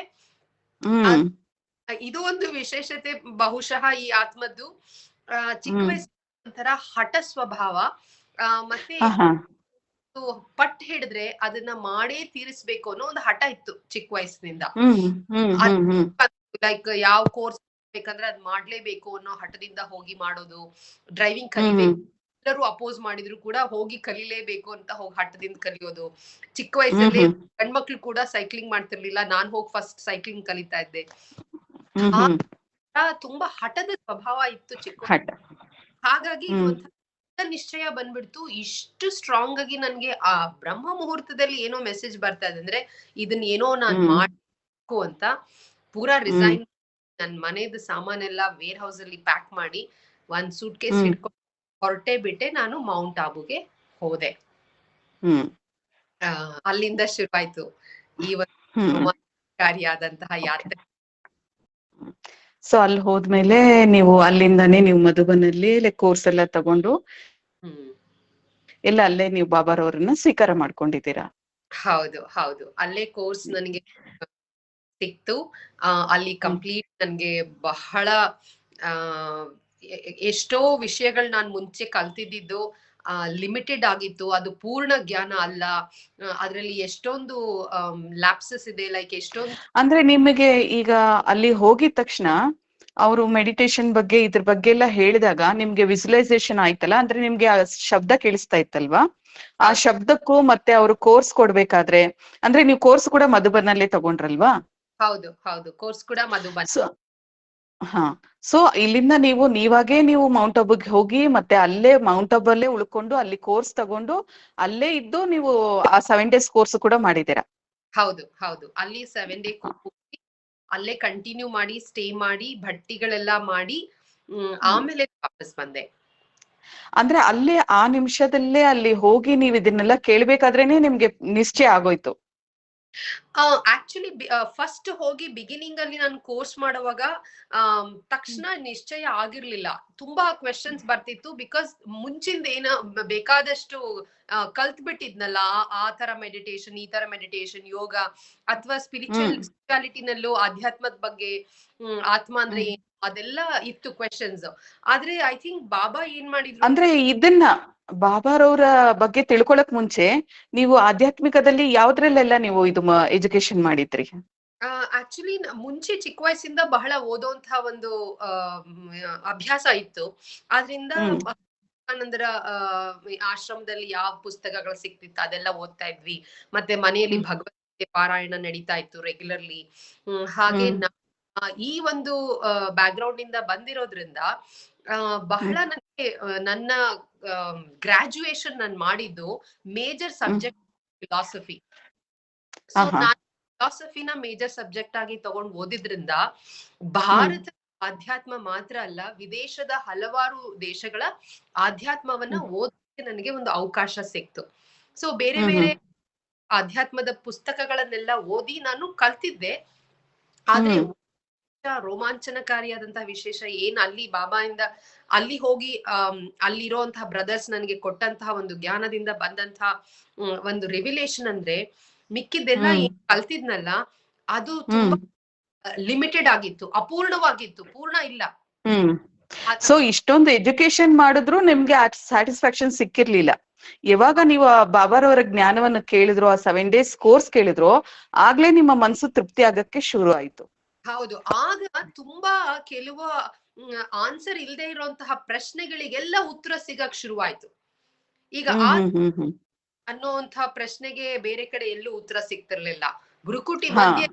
[SPEAKER 3] ಇದು ಒಂದು ವಿಶೇಷತೆ ಬಹುಶಃ ಈ ಆತ್ಮದ್ದು. ಚಿಕ್ಕ ವಯಸ್ಸು ಒಂಥರ ಹಠ ಸ್ವಭಾವ. ಮತ್ತೆ ಪಟ್ ಹಿಡಿದ್ರೆ ಅದನ್ನ ಮಾಡೇ ತೀರಿಸ್ಬೇಕು ಅನ್ನೋ ಒಂದು ಹಠ ಇತ್ತು ಚಿಕ್ಕ ವಯಸ್ಸಿನಿಂದ. ಲೈಕ್ ಯಾವ ಕೋರ್ಸ್ ಬೇಕಂದ್ರೆ ಅದ್ ಮಾಡ್ಲೇಬೇಕು ಅನ್ನೋ ಹಠದಿಂದ ಹೋಗಿ ಮಾಡೋದು. ಡ್ರೈವಿಂಗ್ ಕಲಿಬೇಕು, ಎಲ್ಲರೂ ಅಪೋಸ್ ಮಾಡಿದ್ರು ಕೂಡ ಹೋಗಿ ಕಲಿಲೇಬೇಕು ಅಂತ ಹೋಗಿ ಹಠದಿಂದ ಕಲಿಯೋದು. ಚಿಕ್ಕ ವಯಸ್ಸಲ್ಲಿ ಗಂಡ್ಮಕ್ಳು ಕೂಡ ಸೈಕ್ಲಿಂಗ್ ಮಾಡ್ತಿರ್ಲಿಲ್ಲ, ನಾನ್ ಹೋಗಿ ಫಸ್ಟ್ ಸೈಕ್ಲಿಂಗ್ ಕಲಿತಾ ಇದ್ದೆ. ತುಂಬಾ ಹಠದ ಸ್ವಭಾವ ಇತ್ತು ಚಿಕ್ಕ. ಹಾಗಾಗಿ ನಿಶ್ಚಯ ಬಂದ್ಬಿಡ್ತು. ಇಷ್ಟು ಸ್ಟ್ರಾಂಗ್ ಆಗಿ ನನ್ಗೆ ಆ ಬ್ರಹ್ಮ ಮುಹೂರ್ತದಲ್ಲಿ ಏನೋ ಮೆಸೇಜ್ ಬರ್ತಾ ಇದೆ ಅಂದ್ರೆ ಇದನ್ನ ಏನೋ ನಾನ್ ಮಾಡ್ಬೇಕು ಅಂತ ಪೂರಾ ರಿಸೈನ್, ನನ್ ಮನೆದ ಸಾಮಾನೆಲ್ಲ ವೇರ್ ಹೌಸ್ ಅಲ್ಲಿ ಪ್ಯಾಕ್ ಮಾಡಿ ಒಂದ್ ಸೂಟ್ ಕೇಸ್ ಹಿಡ್ಕೊಂಡು ಹೊರಟೆ ಬಿಟ್ಟೆ. ನಾನು ಮೌಂಟ್ ಆಬುಗೆ ಹೋದೆ. ಅಲ್ಲಿಂದ ಶುರುವಾಯ್ತು ಈ ಒಂದು ಕಾರ್ಯಾದಂತಹ ಯಾತ್ರೆ.
[SPEAKER 2] ಸೊ ಅಲ್ಲಿ ಹೋದ್ಮೇಲೆ ನೀವು ಅಲ್ಲಿಂದಾನೇ ನೀವು ಮಧುಬನಲ್ಲಿ ಕೋರ್ಸ್ ಎಲ್ಲ ತಗೊಂಡು ಎಲ್ಲ ಅಲ್ಲೇ ನೀವು ಬಾಬಾರವ್ರನ್ನ ಸ್ವೀಕಾರ ಮಾಡ್ಕೊಂಡಿದ್ದೀರಾ?
[SPEAKER 3] ಹೌದು ಹೌದು. ಅಲ್ಲೇ ಕೋರ್ಸ್ ನನಗೆ ಸಿಕ್ತು. ಅಲ್ಲಿ ಕಂಪ್ಲೀಟ್ ನನ್ಗೆ ಬಹಳ ಎಷ್ಟೋ ವಿಷಯಗಳು ನಾನ್ ಮುಂಚೆ ಕಲ್ತಿದ್ದು ಲಿಮಿಟೆಡ್ ಆಗಿತ್ತು. ಅದು ಪೂರ್ಣ ಜ್ಞಾನ ಅಲ್ಲ. ಅದ್ರಲ್ಲಿ ಎಷ್ಟೊಂದು ಲ್ಯಾಪ್ಸಸ್ ಇದೆ. ಲೈಕ್ ಎಷ್ಟೊಂದು
[SPEAKER 2] ಅಂದ್ರೆ ನಿಮಗೆ ಈಗ ಅಲ್ಲಿ ಹೋಗಿದ ತಕ್ಷಣ ಅವರು ಮೆಡಿಟೇಷನ್ ಬಗ್ಗೆ ಇದ್ರ ಬಗ್ಗೆ ಎಲ್ಲ ಹೇಳಿದಾಗ ನಿಮ್ಗೆ ವಿಜುವಲೈಸೇಷನ್ ಆಯ್ತಲ್ಲ, ಅಂದ್ರೆ ನಿಮ್ಗೆ ಆ ಶಬ್ದ ಕೇಳಿಸ್ತಾ ಇತ್ತಲ್ವಾ? ಆ ಶಬ್ದಕ್ಕೂ ಮತ್ತೆ ಅವರು ಕೋರ್ಸ್ ಕೊಡ್ಬೇಕಾದ್ರೆ, ಅಂದ್ರೆ ನೀವು ಕೋರ್ಸ್ ಕೂಡ ಮಧುಬನಲ್ಲೇ ತಗೊಂಡ್ರಲ್ವಾ?
[SPEAKER 3] ಹೌದು ಹೌದು, ಕೋರ್ಸ್ ಕೂಡ ಮಧುಬನ್.
[SPEAKER 2] ಸೊ ಇಲ್ಲಿಂದ ನೀವಾಗೇ ನೀವು ಮೌಂಟ್ ಆಬುಗೆ ಹೋಗಿ ಮತ್ತೆ ಅಲ್ಲೇ ಮೌಂಟ್ ಆಬಲ್ಲೇ ಉಳ್ಕೊಂಡು ಅಲ್ಲಿ ಕೋರ್ಸ್ ತಗೊಂಡು ಅಲ್ಲೇ ಇದ್ದು ನೀವು ಆ 7 days ಕೋರ್ಸ್ ಕೂಡ ಮಾಡಿದ್ದೀರಾ?
[SPEAKER 3] ಹೌದು ಹೌದು. ಅಲ್ಲಿ 7 day ಅಲ್ಲೇ ಕಂಟಿನ್ಯೂ ಮಾಡಿ ಸ್ಟೇ ಮಾಡಿ ಭಟ್ಟಿಗಳೆಲ್ಲ ಮಾಡಿ ಆಮೇಲೆ ವಾಪಸ್ ಬಂದೆ.
[SPEAKER 2] ಅಂದ್ರೆ ಅಲ್ಲೇ ಆ ನಿಮಿಷದಲ್ಲೇ ಅಲ್ಲಿ ಹೋಗಿ ನೀವ್ ಇದನ್ನೆಲ್ಲ ಕೇಳ್ಬೇಕಾದ್ರೇನೆ ನಿಮ್ಗೆ ನಿಶ್ಚಯ ಆಗೋಯ್ತು?
[SPEAKER 3] ಆಕ್ಚುಲಿ ಫಸ್ಟ್ ಹೋಗಿ ಬಿಗಿನಿಂಗ್ ಅಲ್ಲಿ ನಾನು ಕೋರ್ಸ್ ಮಾಡುವಾಗ ತಕ್ಷಣ ನಿಶ್ಚಯ ಆಗಿರ್ಲಿಲ್ಲ. ತುಂಬಾ ಕ್ವೆಶನ್ಸ್ ಬರ್ತಿತ್ತು. ಬಿಕಾಸ್ ಮುಂಚಿಂದ ಬೇಕಾದಷ್ಟು ಕಲ್ತ್ ಬಿಟ್ಟಿದ್ನಲ್ಲ, ಆ ತರ ಮೆಡಿಟೇಷನ್, ಈ ತರ ಮೆಡಿಟೇಷನ್, ಯೋಗ ಅಥವಾ ಸ್ಪಿರಿಚುಯಾಲಿಟಿನಲ್ಲೂ ಆಧ್ಯಾತ್ಮದ ಬಗ್ಗೆ, ಆತ್ಮ ಅಂದ್ರೆ ಏನು, ಅದೆಲ್ಲ ಇತ್ತು ಕ್ವೆಶನ್ಸ್. ಆದ್ರೆ ಐ ಥಿಂಕ್ ಬಾಬಾ ಏನ್ ಮಾಡಿದ್ರು
[SPEAKER 2] ಅಂದ್ರೆ ಇದನ್ನ ಬಾಬಾರವರ ಬಗ್ಗೆ ತಿಳ್ಕೊಳಕ್ ಮುಂಚೆ ನೀವು ಆಧ್ಯಾತ್ಮಿಕದಲ್ಲಿ ಯಾವ್ದ್ರಲ್ಲೆಲ್ಲ ನೀವು ಇದು ಎಜುಕೇಶನ್ ಮಾಡಿದ್ರಿ?
[SPEAKER 3] ಆಕ್ಚುಲಿ ಮುಂಚೆ ಚಿಕ್ಕ ವಯಸ್ಸಿಂದ ಬಹಳ ಓದೋಂತಹ ಒಂದು ಅಭ್ಯಾಸ ಇತ್ತು. ಆದ್ರಿಂದ ಆನಂದರ ಆಶ್ರಮದಲ್ಲಿ ಯಾವ ಪುಸ್ತಕಗಳು ಸಿಕ್ತಿತ್ತು ಅದೆಲ್ಲ ಓದ್ತಾ ಇದ್ವಿ. ಮತ್ತೆ ಮನೆಯಲ್ಲಿ ಭಗವದ್ಗೀತೆ ಪಾರಾಯಣ ನಡೀತಾ ಇತ್ತು ರೆಗ್ಯುಲರ್ಲಿ. ಹಾಗೆ ಈ ಒಂದು ಬ್ಯಾಕ್ ಗ್ರೌಂಡ್ ಇಂದ ಬಂದಿರೋದ್ರಿಂದ ಬಹಳ ನನಗೆ ನನ್ನ ಗ್ರಾಜುಯೇಷನ್ ನಾನು ಮಾಡಿದ್ದು ಮೇಜರ್ ಸಬ್ಜೆಕ್ಟ್ ಫಿಲಾಸಫಿ. ಸೊ ನಾನು ಫಿಲಾಸಫಿನ ಮೇಜರ್ ಸಬ್ಜೆಕ್ಟ್ ಆಗಿ ತಗೊಂಡು ಓದಿದ್ರಿಂದ ಭಾರತ ಆಧ್ಯಾತ್ಮ ಮಾತ್ರ ಅಲ್ಲ, ವಿದೇಶದ ಹಲವಾರು ದೇಶಗಳ ಆಧ್ಯಾತ್ಮವನ್ನ ಓದಕ್ಕೆ ನನಗೆ ಒಂದು ಅವಕಾಶ ಸಿಕ್ತು. ಸೊ ಬೇರೆ ಬೇರೆ ಆಧ್ಯಾತ್ಮದ ಪುಸ್ತಕಗಳನ್ನೆಲ್ಲ ಓದಿ ನಾನು ಕಲ್ತಿದ್ದೆ. ಆದ್ರೆ ರೋಮಾಂಚನಕಾರಿಯಾದಂತಹ ವಿಶೇಷ ಏನ್ ಅಲ್ಲಿ ಬಾಬಾಯಿಂದ ಅಲ್ಲಿ ಹೋಗಿ ಅಲ್ಲಿರುವಂತಹ ಬ್ರದರ್ಸ್ ನನಗೆ ಕೊಟ್ಟಂತಹ ಒಂದು ಜ್ಞಾನದಿಂದ ಬಂದಂತಹ ಒಂದು ರಿವಿಲೇಷನ್ ಅಂದ್ರೆ, ಮಿಕ್ಕಿದ್ದೆಲ್ಲ ಏನ್ ಕಲ್ತಿದ್ನಲ್ಲ ಅದು ತುಂಬಾ ಲಿಮಿಟೆಡ್ ಆಗಿತ್ತು, ಅಪೂರ್ಣವಾಗಿತ್ತು, ಪೂರ್ಣ ಇಲ್ಲ.
[SPEAKER 2] ಸೊ ಇಷ್ಟೊಂದು ಎಜುಕೇಶನ್ ಮಾಡಿದ್ರು ನಿಮ್ಗೆ ಸ್ಯಾಟಿಸ್ಫ್ಯಾಕ್ಷನ್ ಸಿಕ್ಕಿರ್ಲಿಲ್ಲ. ಯಾವಾಗ ನೀವು ಆ ಬಾಬಾರವರ ಜ್ಞಾನವನ್ನು ಕೇಳಿದ್ರು, ಆ 7 days ಕೋರ್ಸ್ ಕೇಳಿದ್ರು, ಆಗ್ಲೇ ನಿಮ್ಮ ಮನಸ್ಸು ತೃಪ್ತಿ ಆಗಕ್ಕೆ ಶುರು ಆಯ್ತು.
[SPEAKER 3] ಹೌದು. ಆಗ ತುಂಬಾ ಕೆಲವು ಆನ್ಸರ್ ಇಲ್ಲದೆ ಇರುವಂತಹ ಪ್ರಶ್ನೆಗಳಿಗೆಲ್ಲ ಉತ್ತರ ಸಿಗಕ್ ಶುರುವಾಯ್ತು. ಈಗ ಅನ್ನೋಂತಹ ಪ್ರಶ್ನೆಗೆ ಬೇರೆ ಕಡೆ ಎಲ್ಲೂ ಉತ್ತರ ಸಿಗ್ತಿರ್ಲಿಲ್ಲ. ಗುರುಕುಟಿ ಮಧ್ಯೆ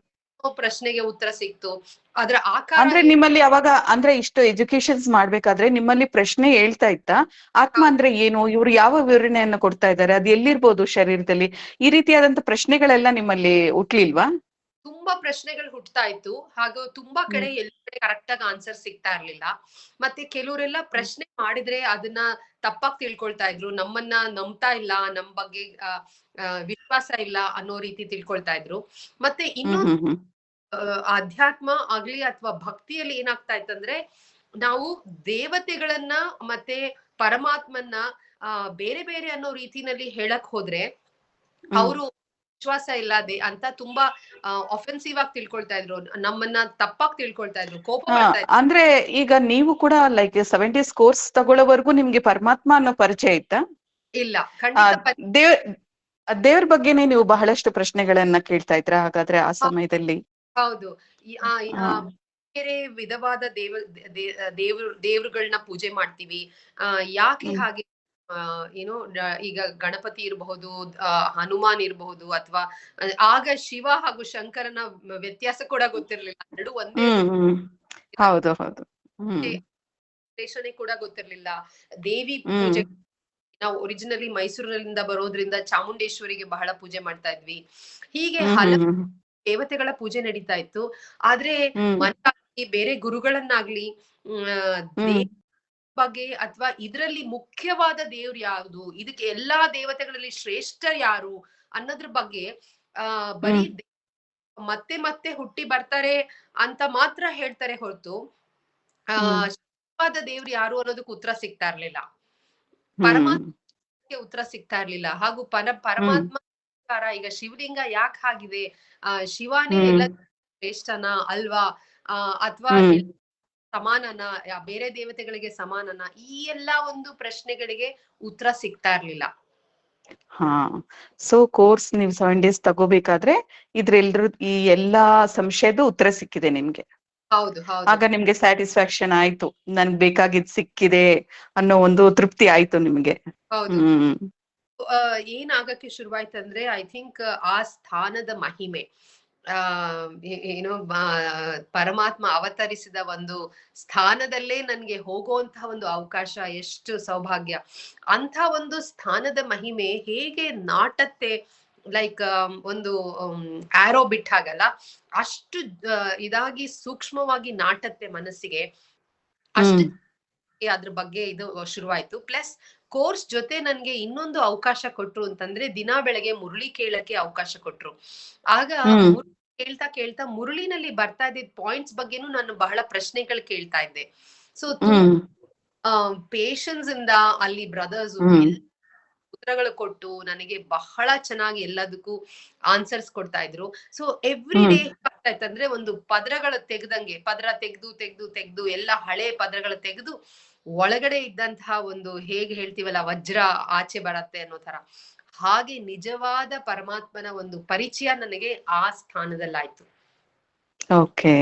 [SPEAKER 3] ಪ್ರಶ್ನೆಗೆ ಉತ್ತರ ಸಿಕ್ತು. ಅದ್ರ ಆಕಾರ
[SPEAKER 2] ಅಂದ್ರೆ ನಿಮ್ಮಲ್ಲಿ ಅವಾಗ ಅಂದ್ರೆ ಇಷ್ಟು ಎಜುಕೇಶನ್ಸ್ ಮಾಡ್ಬೇಕಾದ್ರೆ ನಿಮ್ಮಲ್ಲಿ ಪ್ರಶ್ನೆ ಹೇಳ್ತಾ ಇತ್ತ, ಆತ್ಮ ಅಂದ್ರೆ ಏನು, ಇವ್ರು ಯಾವ ವಿವರಣೆಯನ್ನ ಕೊಡ್ತಾ ಇದ್ದಾರೆ, ಅದು ಎಲ್ಲಿರ್ಬೋದು ಶರೀರದಲ್ಲಿ, ಈ ರೀತಿಯಾದಂತ ಪ್ರಶ್ನೆಗಳೆಲ್ಲ ನಿಮ್ಮಲ್ಲಿ ಹುಟ್ಲಿಲ್ವಾ?
[SPEAKER 3] ತುಂಬಾ ಪ್ರಶ್ನೆಗಳು ಹುಟ್ತಾ ಇತ್ತು. ಹಾಗೂ ತುಂಬಾ ಕಡೆ ಎಲ್ಲ ಕಡೆ ಕರೆಕ್ಟ್ ಆಗಿ ಆನ್ಸರ್ ಸಿಗ್ತಾ ಇರ್ಲಿಲ್ಲ. ಮತ್ತೆ ಕೆಲವರೆಲ್ಲ ಪ್ರಶ್ನೆ ಮಾಡಿದ್ರೆ ಅದನ್ನ ತಪ್ಪಾಗಿ ತಿಳ್ಕೊಳ್ತಾ ಇದ್ರು, ನಮ್ಮನ್ನ ನಂಬ್ತಾ ಇಲ್ಲ, ನಮ್ ಬಗ್ಗೆ ವಿಶ್ವಾಸ ಇಲ್ಲ ಅನ್ನೋ ರೀತಿ ತಿಳ್ಕೊಳ್ತಾ ಇದ್ರು. ಮತ್ತೆ ಇನ್ನೊಂದು ಆಧ್ಯಾತ್ಮ ಆಗ್ಲಿ ಅಥವಾ ಭಕ್ತಿಯಲ್ಲಿ ಏನಾಗ್ತಾ ಇತ್ತಂದ್ರೆ, ನಾವು ದೇವತೆಗಳನ್ನ ಮತ್ತೆ ಪರಮಾತ್ಮನ್ನ ಬೇರೆ ಬೇರೆ ಅನ್ನೋ ರೀತಿನಲ್ಲಿ ಹೇಳಕ್ ಹೋದ್ರೆ ಅವರು ವಿಶ್ವಾಸ ಇಲ್ಲ ಅಂತ ತುಂಬಾ ಅಫೆನ್ಸಿವ್ ಆಗಿ ತಿಳ್ಕೊಳ್ತಾ ಇದ್ರು, ನಮ್ಮನ್ನ ತಪ್ಪಾಗಿ ತಿಳ್ಕೊಳ್ತಾ ಇದ್ರು, ಕೋಪ ಮಾಡ್ತಾ ಇದ್ರು.
[SPEAKER 2] ಅಂದ್ರೆ ಈಗ ನೀವು ಕೂಡ ಲೈಕ್ 7 days ಕೋರ್ಸ್ ತಗೊಳ್ಳೋವರೆಗೂ ನಿಮ್ಗೆ ಪರಮಾತ್ಮ ಅನ್ನೋ ಪರಿಚಯ ಇತ್ತಾ?
[SPEAKER 3] ಇಲ್ಲ, ಖಂಡಿತ.
[SPEAKER 2] ದೇವ್ರ ಬಗ್ಗೆನೇ ನೀವು ಬಹಳಷ್ಟು ಪ್ರಶ್ನೆಗಳನ್ನ ಕೇಳ್ತಾ ಇದ್ರ ಹಾಗಾದ್ರೆ ಆ ಸಮಯದಲ್ಲಿ?
[SPEAKER 3] ಹೌದು. ಬೇರೆ ವಿಧವಾದ ದೇವರುಗಳನ್ನ ಪೂಜೆ ಮಾಡ್ತೀವಿ. ಯಾಕೆ ಹಾಗೆ ಏನೋ ಈಗ ಗಣಪತಿ ಇರಬಹುದು, ಹನುಮಾನ್ ಇರಬಹುದು, ಅಥವಾ ಆಗ ಶಿವ ಹಾಗೂ ಶಂಕರನ ವ್ಯತ್ಯಾಸ ಕೂಡ ಗೊತ್ತಿರ್ಲಿಲ್ಲ. ಎರಡು ಒಂದೇ.
[SPEAKER 2] ಹೌದು ಹೌದು.
[SPEAKER 3] ಕೂಡ ಗೊತ್ತಿರ್ಲಿಲ್ಲ. ದೇವಿ ಪೂಜೆ ನಾವು ಒರಿಜಿನಲಿ ಮೈಸೂರಿನಿಂದ ಬರೋದ್ರಿಂದ ಚಾಮುಂಡೇಶ್ವರಿಗೆ ಬಹಳ ಪೂಜೆ ಮಾಡ್ತಾ ಇದ್ವಿ. ಹೀಗೆ ಹಲವು ದೇವತೆಗಳ ಪೂಜೆ ನಡೀತಾ ಇತ್ತು. ಆದ್ರೆ ಬೇರೆ ಗುರುಗಳನ್ನಾಗ್ಲಿ ಬಗ್ಗೆ ಅಥವಾ ಇದರಲ್ಲಿ ಮುಖ್ಯವಾದ ದೇವ್ರು ಯಾವುದು, ಇದಕ್ಕೆ ಎಲ್ಲಾ ದೇವತೆಗಳಲ್ಲಿ ಶ್ರೇಷ್ಠ ಯಾರು ಅನ್ನೋದ್ರ ಬಗ್ಗೆ ಬರೀ ಮತ್ತೆ ಮತ್ತೆ ಹುಟ್ಟಿ ಬರ್ತಾರೆ ಅಂತ ಮಾತ್ರ ಹೇಳ್ತಾರೆ ಹೊರತು ಶ್ರೇಷ್ಠವಾದ ದೇವ್ರು ಯಾರು ಅನ್ನೋದಕ್ಕೆ ಉತ್ತರ ಸಿಗ್ತಾ ಇರ್ಲಿಲ್ಲ. ಪರಮಾತ್ಮಕ್ಕೆ ಉತ್ತರ ಸಿಗ್ತಾ ಇರ್ಲಿಲ್ಲ. ಹಾಗೂ ಪರಮಾತ್ಮ ಈಗ ಶಿವಲಿಂಗ ಯಾಕೆ ಆಗಿದೆ, ಶಿವನೇ ಎಲ್ಲ ಶ್ರೇಷ್ಠನಾ ಅಲ್ವಾ, ಅಥವಾ ಸಮಾನನ, ಬೇರೆ ದೇವತೆಗಳಿಗೆ ಸಮಾನನ, ಈ ಎಲ್ಲಾ ಒಂದು ಪ್ರಶ್ನೆಗಳಿಗೆ ಉತ್ತರ ಸಿಗ್ತಾ ಇರ್ಲಿಲ್ಲ.
[SPEAKER 2] ಸೊ ಕೋರ್ಸ್ ನೀವು 7 days ತಗೋಬೇಕಾದ್ರೆ ಇದ್ರೆಲ್ರ ಈ ಎಲ್ಲಾ ಸಂಶಯದ ಉತ್ತರ ಸಿಕ್ಕಿದೆ ನಿಮ್ಗೆ?
[SPEAKER 3] ಹೌದು ಹೌದು.
[SPEAKER 2] ಆಗ ನಿಮ್ಗೆ ಸ್ಯಾಟಿಸ್ಫ್ಯಾಕ್ಷನ್ ಆಯ್ತು, ನನ್ಗೆ ಬೇಕಾಗಿದ್ ಸಿಕ್ಕಿದೆ ಅನ್ನೋ ಒಂದು ತೃಪ್ತಿ ಆಯ್ತು ನಿಮ್ಗೆ?
[SPEAKER 3] ಹೌದು. ಏನಾಗಕ್ಕೆ ಶುರುವಾಯ್ತಂದ್ರೆ, ಐ ಥಿಂಕ್ ಆ ಸ್ಥಾನದ ಮಹಿಮೆ, ಏನೋ ಪರಮಾತ್ಮ ಅವತರಿಸಿದ ಒಂದು ಸ್ಥಾನದಲ್ಲೇ ನನ್ಗೆ ಹೋಗುವಂತಹ ಒಂದು ಅವಕಾಶ, ಎಷ್ಟು ಸೌಭಾಗ್ಯ. ಅಂತ ಒಂದು ಸ್ಥಾನದ ಮಹಿಮೆ ಹೇಗೆ ನಾಟತ್ತೆ ಲೈಕ್ ಒಂದು ಆರೋ ಬಿಟ್ ಹಾಗಲ್ಲ, ಅಷ್ಟು ಇದಾಗಿ ಸೂಕ್ಷ್ಮವಾಗಿ ನಾಟತ್ತೆ ಮನಸ್ಸಿಗೆ. ಅಷ್ಟು ಅದ್ರ ಬಗ್ಗೆ ಇದು ಶುರುವಾಯ್ತು. ಪ್ಲಸ್ ಕೋರ್ಸ್ ಜೊತೆ ನನ್ಗೆ ಇನ್ನೊಂದು ಅವಕಾಶ ಕೊಟ್ರು ಅಂತಂದ್ರೆ, ದಿನಾ ಬೆಳಗ್ಗೆ ಮುರಳಿ ಕೇಳಕ್ಕೆ ಅವಕಾಶ ಕೊಟ್ರು. ಆಗ ಕೇಳ್ತಾ ಕೇಳ್ತಾ ಮುರಳಿನಲ್ಲಿ ಬರ್ತಾ ಇದ್ದಿದ್ ಪಾಯಿಂಟ್ಸ್ ಬಗ್ಗೆನೂ ನಾನು ಬಹಳ ಪ್ರಶ್ನೆಗಳು ಕೇಳ್ತಾ ಇದ್ದೆ. ಸೊ ಪೇಷನ್ಸ್ ಇಂದ ಅಲ್ಲಿ ಬ್ರದರ್ಸ್ ಉತ್ತರಗಳು ಕೊಟ್ಟು ನನಗೆ ಬಹಳ ಚೆನ್ನಾಗಿ ಎಲ್ಲದಕ್ಕೂ ಆನ್ಸರ್ಸ್ ಕೊಡ್ತಾ ಇದ್ರು. ಸೊ ಎವ್ರಿ ಡೇ ಅಂದ್ರೆ ಒಂದು ಪದರಗಳು ತೆಗ್ದಂಗೆ, ಪದರ ತೆಗ್ದು ಎಲ್ಲ ಹಳೆ ಪದರಗಳು ತೆಗೆದು ಒಳಗಡೆ ಇದ್ದಂತಹ ಒಂದು, ಹೇಗೆ ಹೇಳ್ತೀವಲ್ಲ ವಜ್ರ ಆಚೆ ಬರತ್ತೆ ಅನ್ನೋ ತರ, ಹಾಗೆ ನಿಜವಾದ ಪರಮಾತ್ಮನ ಒಂದು ಪರಿಚಯ ನನಗೆ ಆ ಸ್ಥಾನದಲ್ಲಾಯ್ತು.
[SPEAKER 2] ಓಕೆ.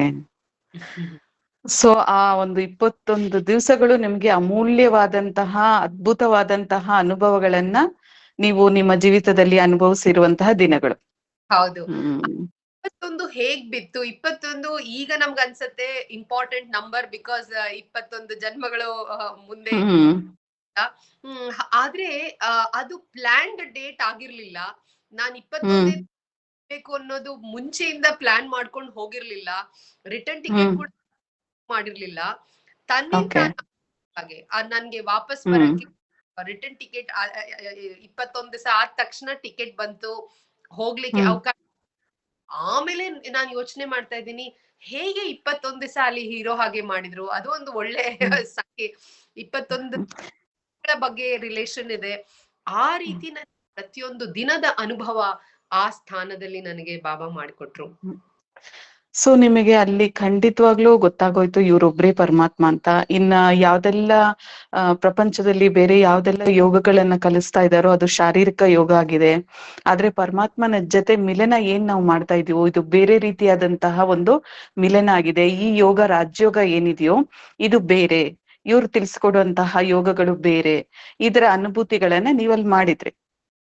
[SPEAKER 2] ಸೊ ಆ ಒಂದು 21 ದಿವಸಗಳು ನಿಮ್ಗೆ ಅಮೂಲ್ಯವಾದಂತಹ, ಅದ್ಭುತವಾದಂತಹ ಅನುಭವಗಳನ್ನ ನೀವು ನಿಮ್ಮ ಜೀವಿತದಲ್ಲಿ ಅನುಭವಿಸಿರುವಂತಹ ದಿನಗಳು.
[SPEAKER 3] ಹೌದು. 21 ಹೇಗ್ ಬಿತ್ತು? 21 ಈಗ ನಮ್ಗೆ ಅನ್ಸತ್ತೆ ಇಂಪಾರ್ಟೆಂಟ್ ನಂಬರ್, ಬಿಕಾಸ್ 21 ಜನ್ಮಗಳು ಮುಂದೆ. ಆದ್ರೆ ಅದು ಪ್ಲಾನ್ಡ್ ಡೇಟ್ ಆಗಿರ್ಲಿಲ್ಲ. ನಾನ್ 21 ಬೇಕು ಅನ್ನೋದು ಮುಂಚೆಯಿಂದ ಪ್ಲಾನ್ ಮಾಡ್ಕೊಂಡು ಹೋಗಿರ್ಲಿಲ್ಲ. ರಿಟರ್ನ್ ಟಿಕೆಟ್ ಕೂಡ ಮಾಡಿರ್ಲಿಲ್ಲ. ತನ್ನಿಂದ ಹಾಗೆ ನನ್ಗೆ ವಾಪಸ್ ಬರಕ್ಕೆ ರಿಟರ್ನ್ ಟಿಕೆಟ್ 21 ದಿವಸ ಆದ ತಕ್ಷಣ ಟಿಕೆಟ್ ಬಂತು, ಹೋಗ್ಲಿಕ್ಕೆ ಅವಕಾಶ. ಆಮೇಲೆ ನಾನು ಯೋಚನೆ ಮಾಡ್ತಾ ಇದ್ದೀನಿ, ಹೇಗೆ 21 ದಿವಸ ಅಲ್ಲಿ ಹೀರೋ ಹಾಗೆ ಮಾಡಿದ್ರು? ಅದು ಒಂದು ಒಳ್ಳೆ ಸಂಖ್ಯೆ. 21 ಬಗ್ಗೆ ರಿಲೇಷನ್ ಇದೆ. ಆ ರೀತಿ ಪ್ರತಿಯೊಂದು ದಿನದ ಅನುಭವ ಆ ಸ್ಥಾನದಲ್ಲಿ ನನಗೆ ಬಾಬಾ ಮಾಡಿಕೊಟ್ರು.
[SPEAKER 2] ಸೊ ನಿಮಗೆ ಅಲ್ಲಿ ಖಂಡಿತವಾಗ್ಲೂ ಗೊತ್ತಾಗೋಯ್ತು ಇವ್ರೊಬ್ರೇ ಪರಮಾತ್ಮ ಅಂತ. ಇನ್ನ ಯಾವ್ದೆಲ್ಲ ಪ್ರಪಂಚದಲ್ಲಿ ಬೇರೆ ಯಾವ್ದೆಲ್ಲ ಯೋಗಗಳನ್ನ ಕಲಿಸ್ತಾ ಇದ್ದಾರೋ ಅದು ಶಾರೀರಿಕ ಯೋಗ ಆಗಿದೆ. ಆದ್ರೆ ಪರಮಾತ್ಮನ ಜೊತೆ ಮಿಲನ ಏನ್ ನಾವು ಮಾಡ್ತಾ ಇದೀವೋ ಇದು ಬೇರೆ ರೀತಿಯಾದಂತಹ ಒಂದು ಮಿಲನ ಆಗಿದೆ. ಈ ಯೋಗ ರಾಜಯೋಗ ಏನಿದೆಯೋ ಇದು ಬೇರೆ, ಇವ್ರು ತಿಳಿಸ್ಕೊಡುವಂತಹ ಯೋಗಗಳು ಬೇರೆ. ಇದರ ಅನುಭೂತಿಗಳನ್ನ ನೀವಲ್ಲಿ ಮಾಡಿದ್ರಿ.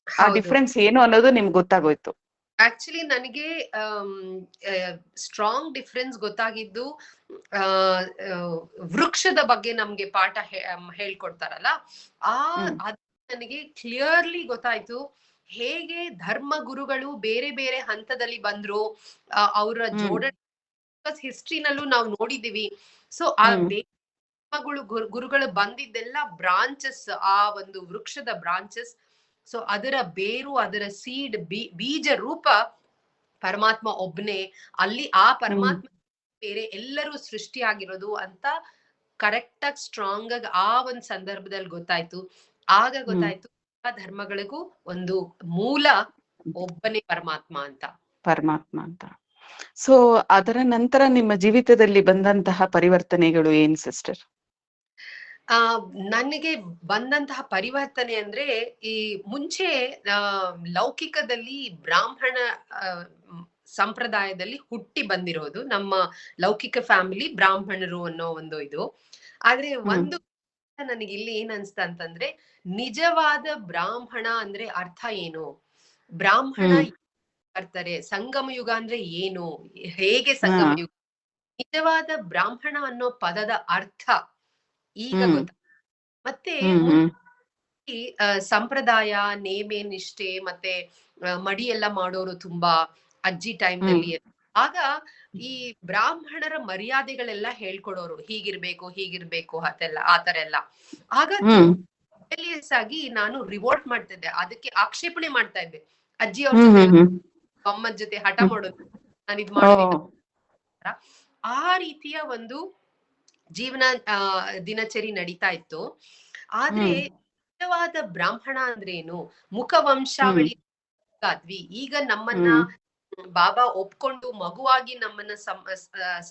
[SPEAKER 2] ಆ ಡಿಫ್ರೆನ್ಸ್ ಏನು ಅನ್ನೋದು ನಿಮ್ಗೆ ಗೊತ್ತಾಗೋಯ್ತು.
[SPEAKER 3] ಆಕ್ಚುಲಿ ನನಗೆ ಸ್ಟ್ರಾಂಗ್ ಡಿಫ್ರೆನ್ಸ್ ಗೊತ್ತಾಗಿದ್ದು ವೃಕ್ಷದ ಬಗ್ಗೆ ನಮ್ಗೆ ಪಾಠ ಹೇಳ್ಕೊಡ್ತಾರಲ್ಲ, ಅದು ನನಗೆ ಕ್ಲಿಯರ್ಲಿ ಗೊತ್ತಾಯ್ತು. ಹೇಗೆ ಧರ್ಮ ಗುರುಗಳು ಬೇರೆ ಬೇರೆ ಹಂತದಲ್ಲಿ ಬಂದ್ರು, ಅವರ ಜೋಡಣೆ ಹಿಸ್ಟ್ರಿನಲ್ಲೂ ನಾವು ನೋಡಿದೀವಿ. ಸೊ ಆ ಗುರುಗಳು ಬಂದಿದ್ದೆಲ್ಲ ಬ್ರಾಂಚಸ್, ಆ ಒಂದು ವೃಕ್ಷದ ಬ್ರಾಂಚಸ್. ಸೊ ಅದರ ಬೇರು, ಅದರ ಸೀಡ್, ಬೀಜ ರೂಪ ಪರಮಾತ್ಮ ಒಬ್ನೇ. ಅಲ್ಲಿ ಆ ಪರಮಾತ್ಮ ಬೇರೆ ಎಲ್ಲರೂ ಸೃಷ್ಟಿಯಾಗಿರೋದು ಅಂತ ಕರೆಕ್ಟ್ ಆಗಿ ಸ್ಟ್ರಾಂಗ್ ಆಗಿ ಆ ಒಂದ್ ಸಂದರ್ಭದಲ್ಲಿ ಗೊತ್ತಾಯ್ತು. ಆಗ ಗೊತ್ತಾಯ್ತು ಧರ್ಮಗಳಿಗೂ ಒಂದು ಮೂಲ ಒಬ್ಬನೇ ಪರಮಾತ್ಮ ಅಂತ.
[SPEAKER 2] ಸೊ ಅದರ ನಂತರ ನಿಮ್ಮ ಜೀವಿತದಲ್ಲಿ ಬಂದಂತಹ ಪರಿವರ್ತನೆಗಳು ಏನ್ ಸಿಸ್ಟರ್?
[SPEAKER 3] ನನಗೆ ಬಂದಂತಹ ಪರಿವರ್ತನೆ ಅಂದ್ರೆ, ಈ ಮುಂಚೆ ಲೌಕಿಕದಲ್ಲಿ ಬ್ರಾಹ್ಮಣ ಸಂಪ್ರದಾಯದಲ್ಲಿ ಹುಟ್ಟಿ ಬಂದಿರೋದು, ನಮ್ಮ ಲೌಕಿಕ ಫ್ಯಾಮಿಲಿ ಬ್ರಾಹ್ಮಣರು ಅನ್ನೋ ಒಂದು ಇದು. ಆದ್ರೆ ಒಂದು ನನಗೆ ಇಲ್ಲಿ ಏನ್ ಅನ್ಸ್ತಾ ಅಂತಂದ್ರೆ, ನಿಜವಾದ ಬ್ರಾಹ್ಮಣ ಅಂದ್ರೆ ಅರ್ಥ ಏನು? ಬ್ರಾಹ್ಮಣ ಬರ್ತಾರೆ, ಸಂಗಮ ಯುಗ ಅಂದ್ರೆ ಏನು, ಹೇಗೆ ಸಂಗಮ ಯುಗ, ನಿಜವಾದ ಬ್ರಾಹ್ಮಣ ಅನ್ನೋ ಪದದ ಅರ್ಥ ಈಗ ಗೊತ್ತ. ಮತ್ತೆ ಸಂಪ್ರದಾಯ, ನೇಮೆ ನಿಷ್ಠೆ, ಮತ್ತೆ ಮಡಿ ಎಲ್ಲ ಮಾಡೋರು ತುಂಬಾ ಅಜ್ಜಿ ಟೈಮ್ ನಲ್ಲಿ. ಆಗ ಈ ಬ್ರಾಹ್ಮಣರ ಮರ್ಯಾದೆಗಳೆಲ್ಲ ಹೇಳ್ಕೊಡೋರು, ಹೀಗಿರ್ಬೇಕು ಆತರ ಎಲ್ಲ. ಆಗ ಆಗಿ ನಾನು ರಿವೋಲ್ಟ್ ಮಾಡ್ತಿದ್ದೆ, ಅದಕ್ಕೆ ಆಕ್ಷೇಪಣೆ ಮಾಡ್ತಾ ಇದ್ದೆ. ಅಜ್ಜಿ ಅವ್ರ ಜೊತೆ, ಅಮ್ಮನ ಜೊತೆ ಹಠ ಮಾಡೋದು, ನಾನು ಇದ್ ಮಾಡೋದಿಲ್ಲ. ಆ ರೀತಿಯ ಒಂದು ಜೀವನ ದಿನಚರಿ ನಡೀತಾ ಇತ್ತು. ಆದ್ರೆ ನಿಜವಾದ ಬ್ರಾಹ್ಮಣ ಅಂದ್ರೇನು, ಮುಖವಂಶಾವಳಿ ಆದ್ವಿ. ಈಗ ನಮ್ಮನ್ನ ಬಾಬಾ ಒಪ್ಕೊಂಡು ಮಗುವಾಗಿ ನಮ್ಮನ್ನ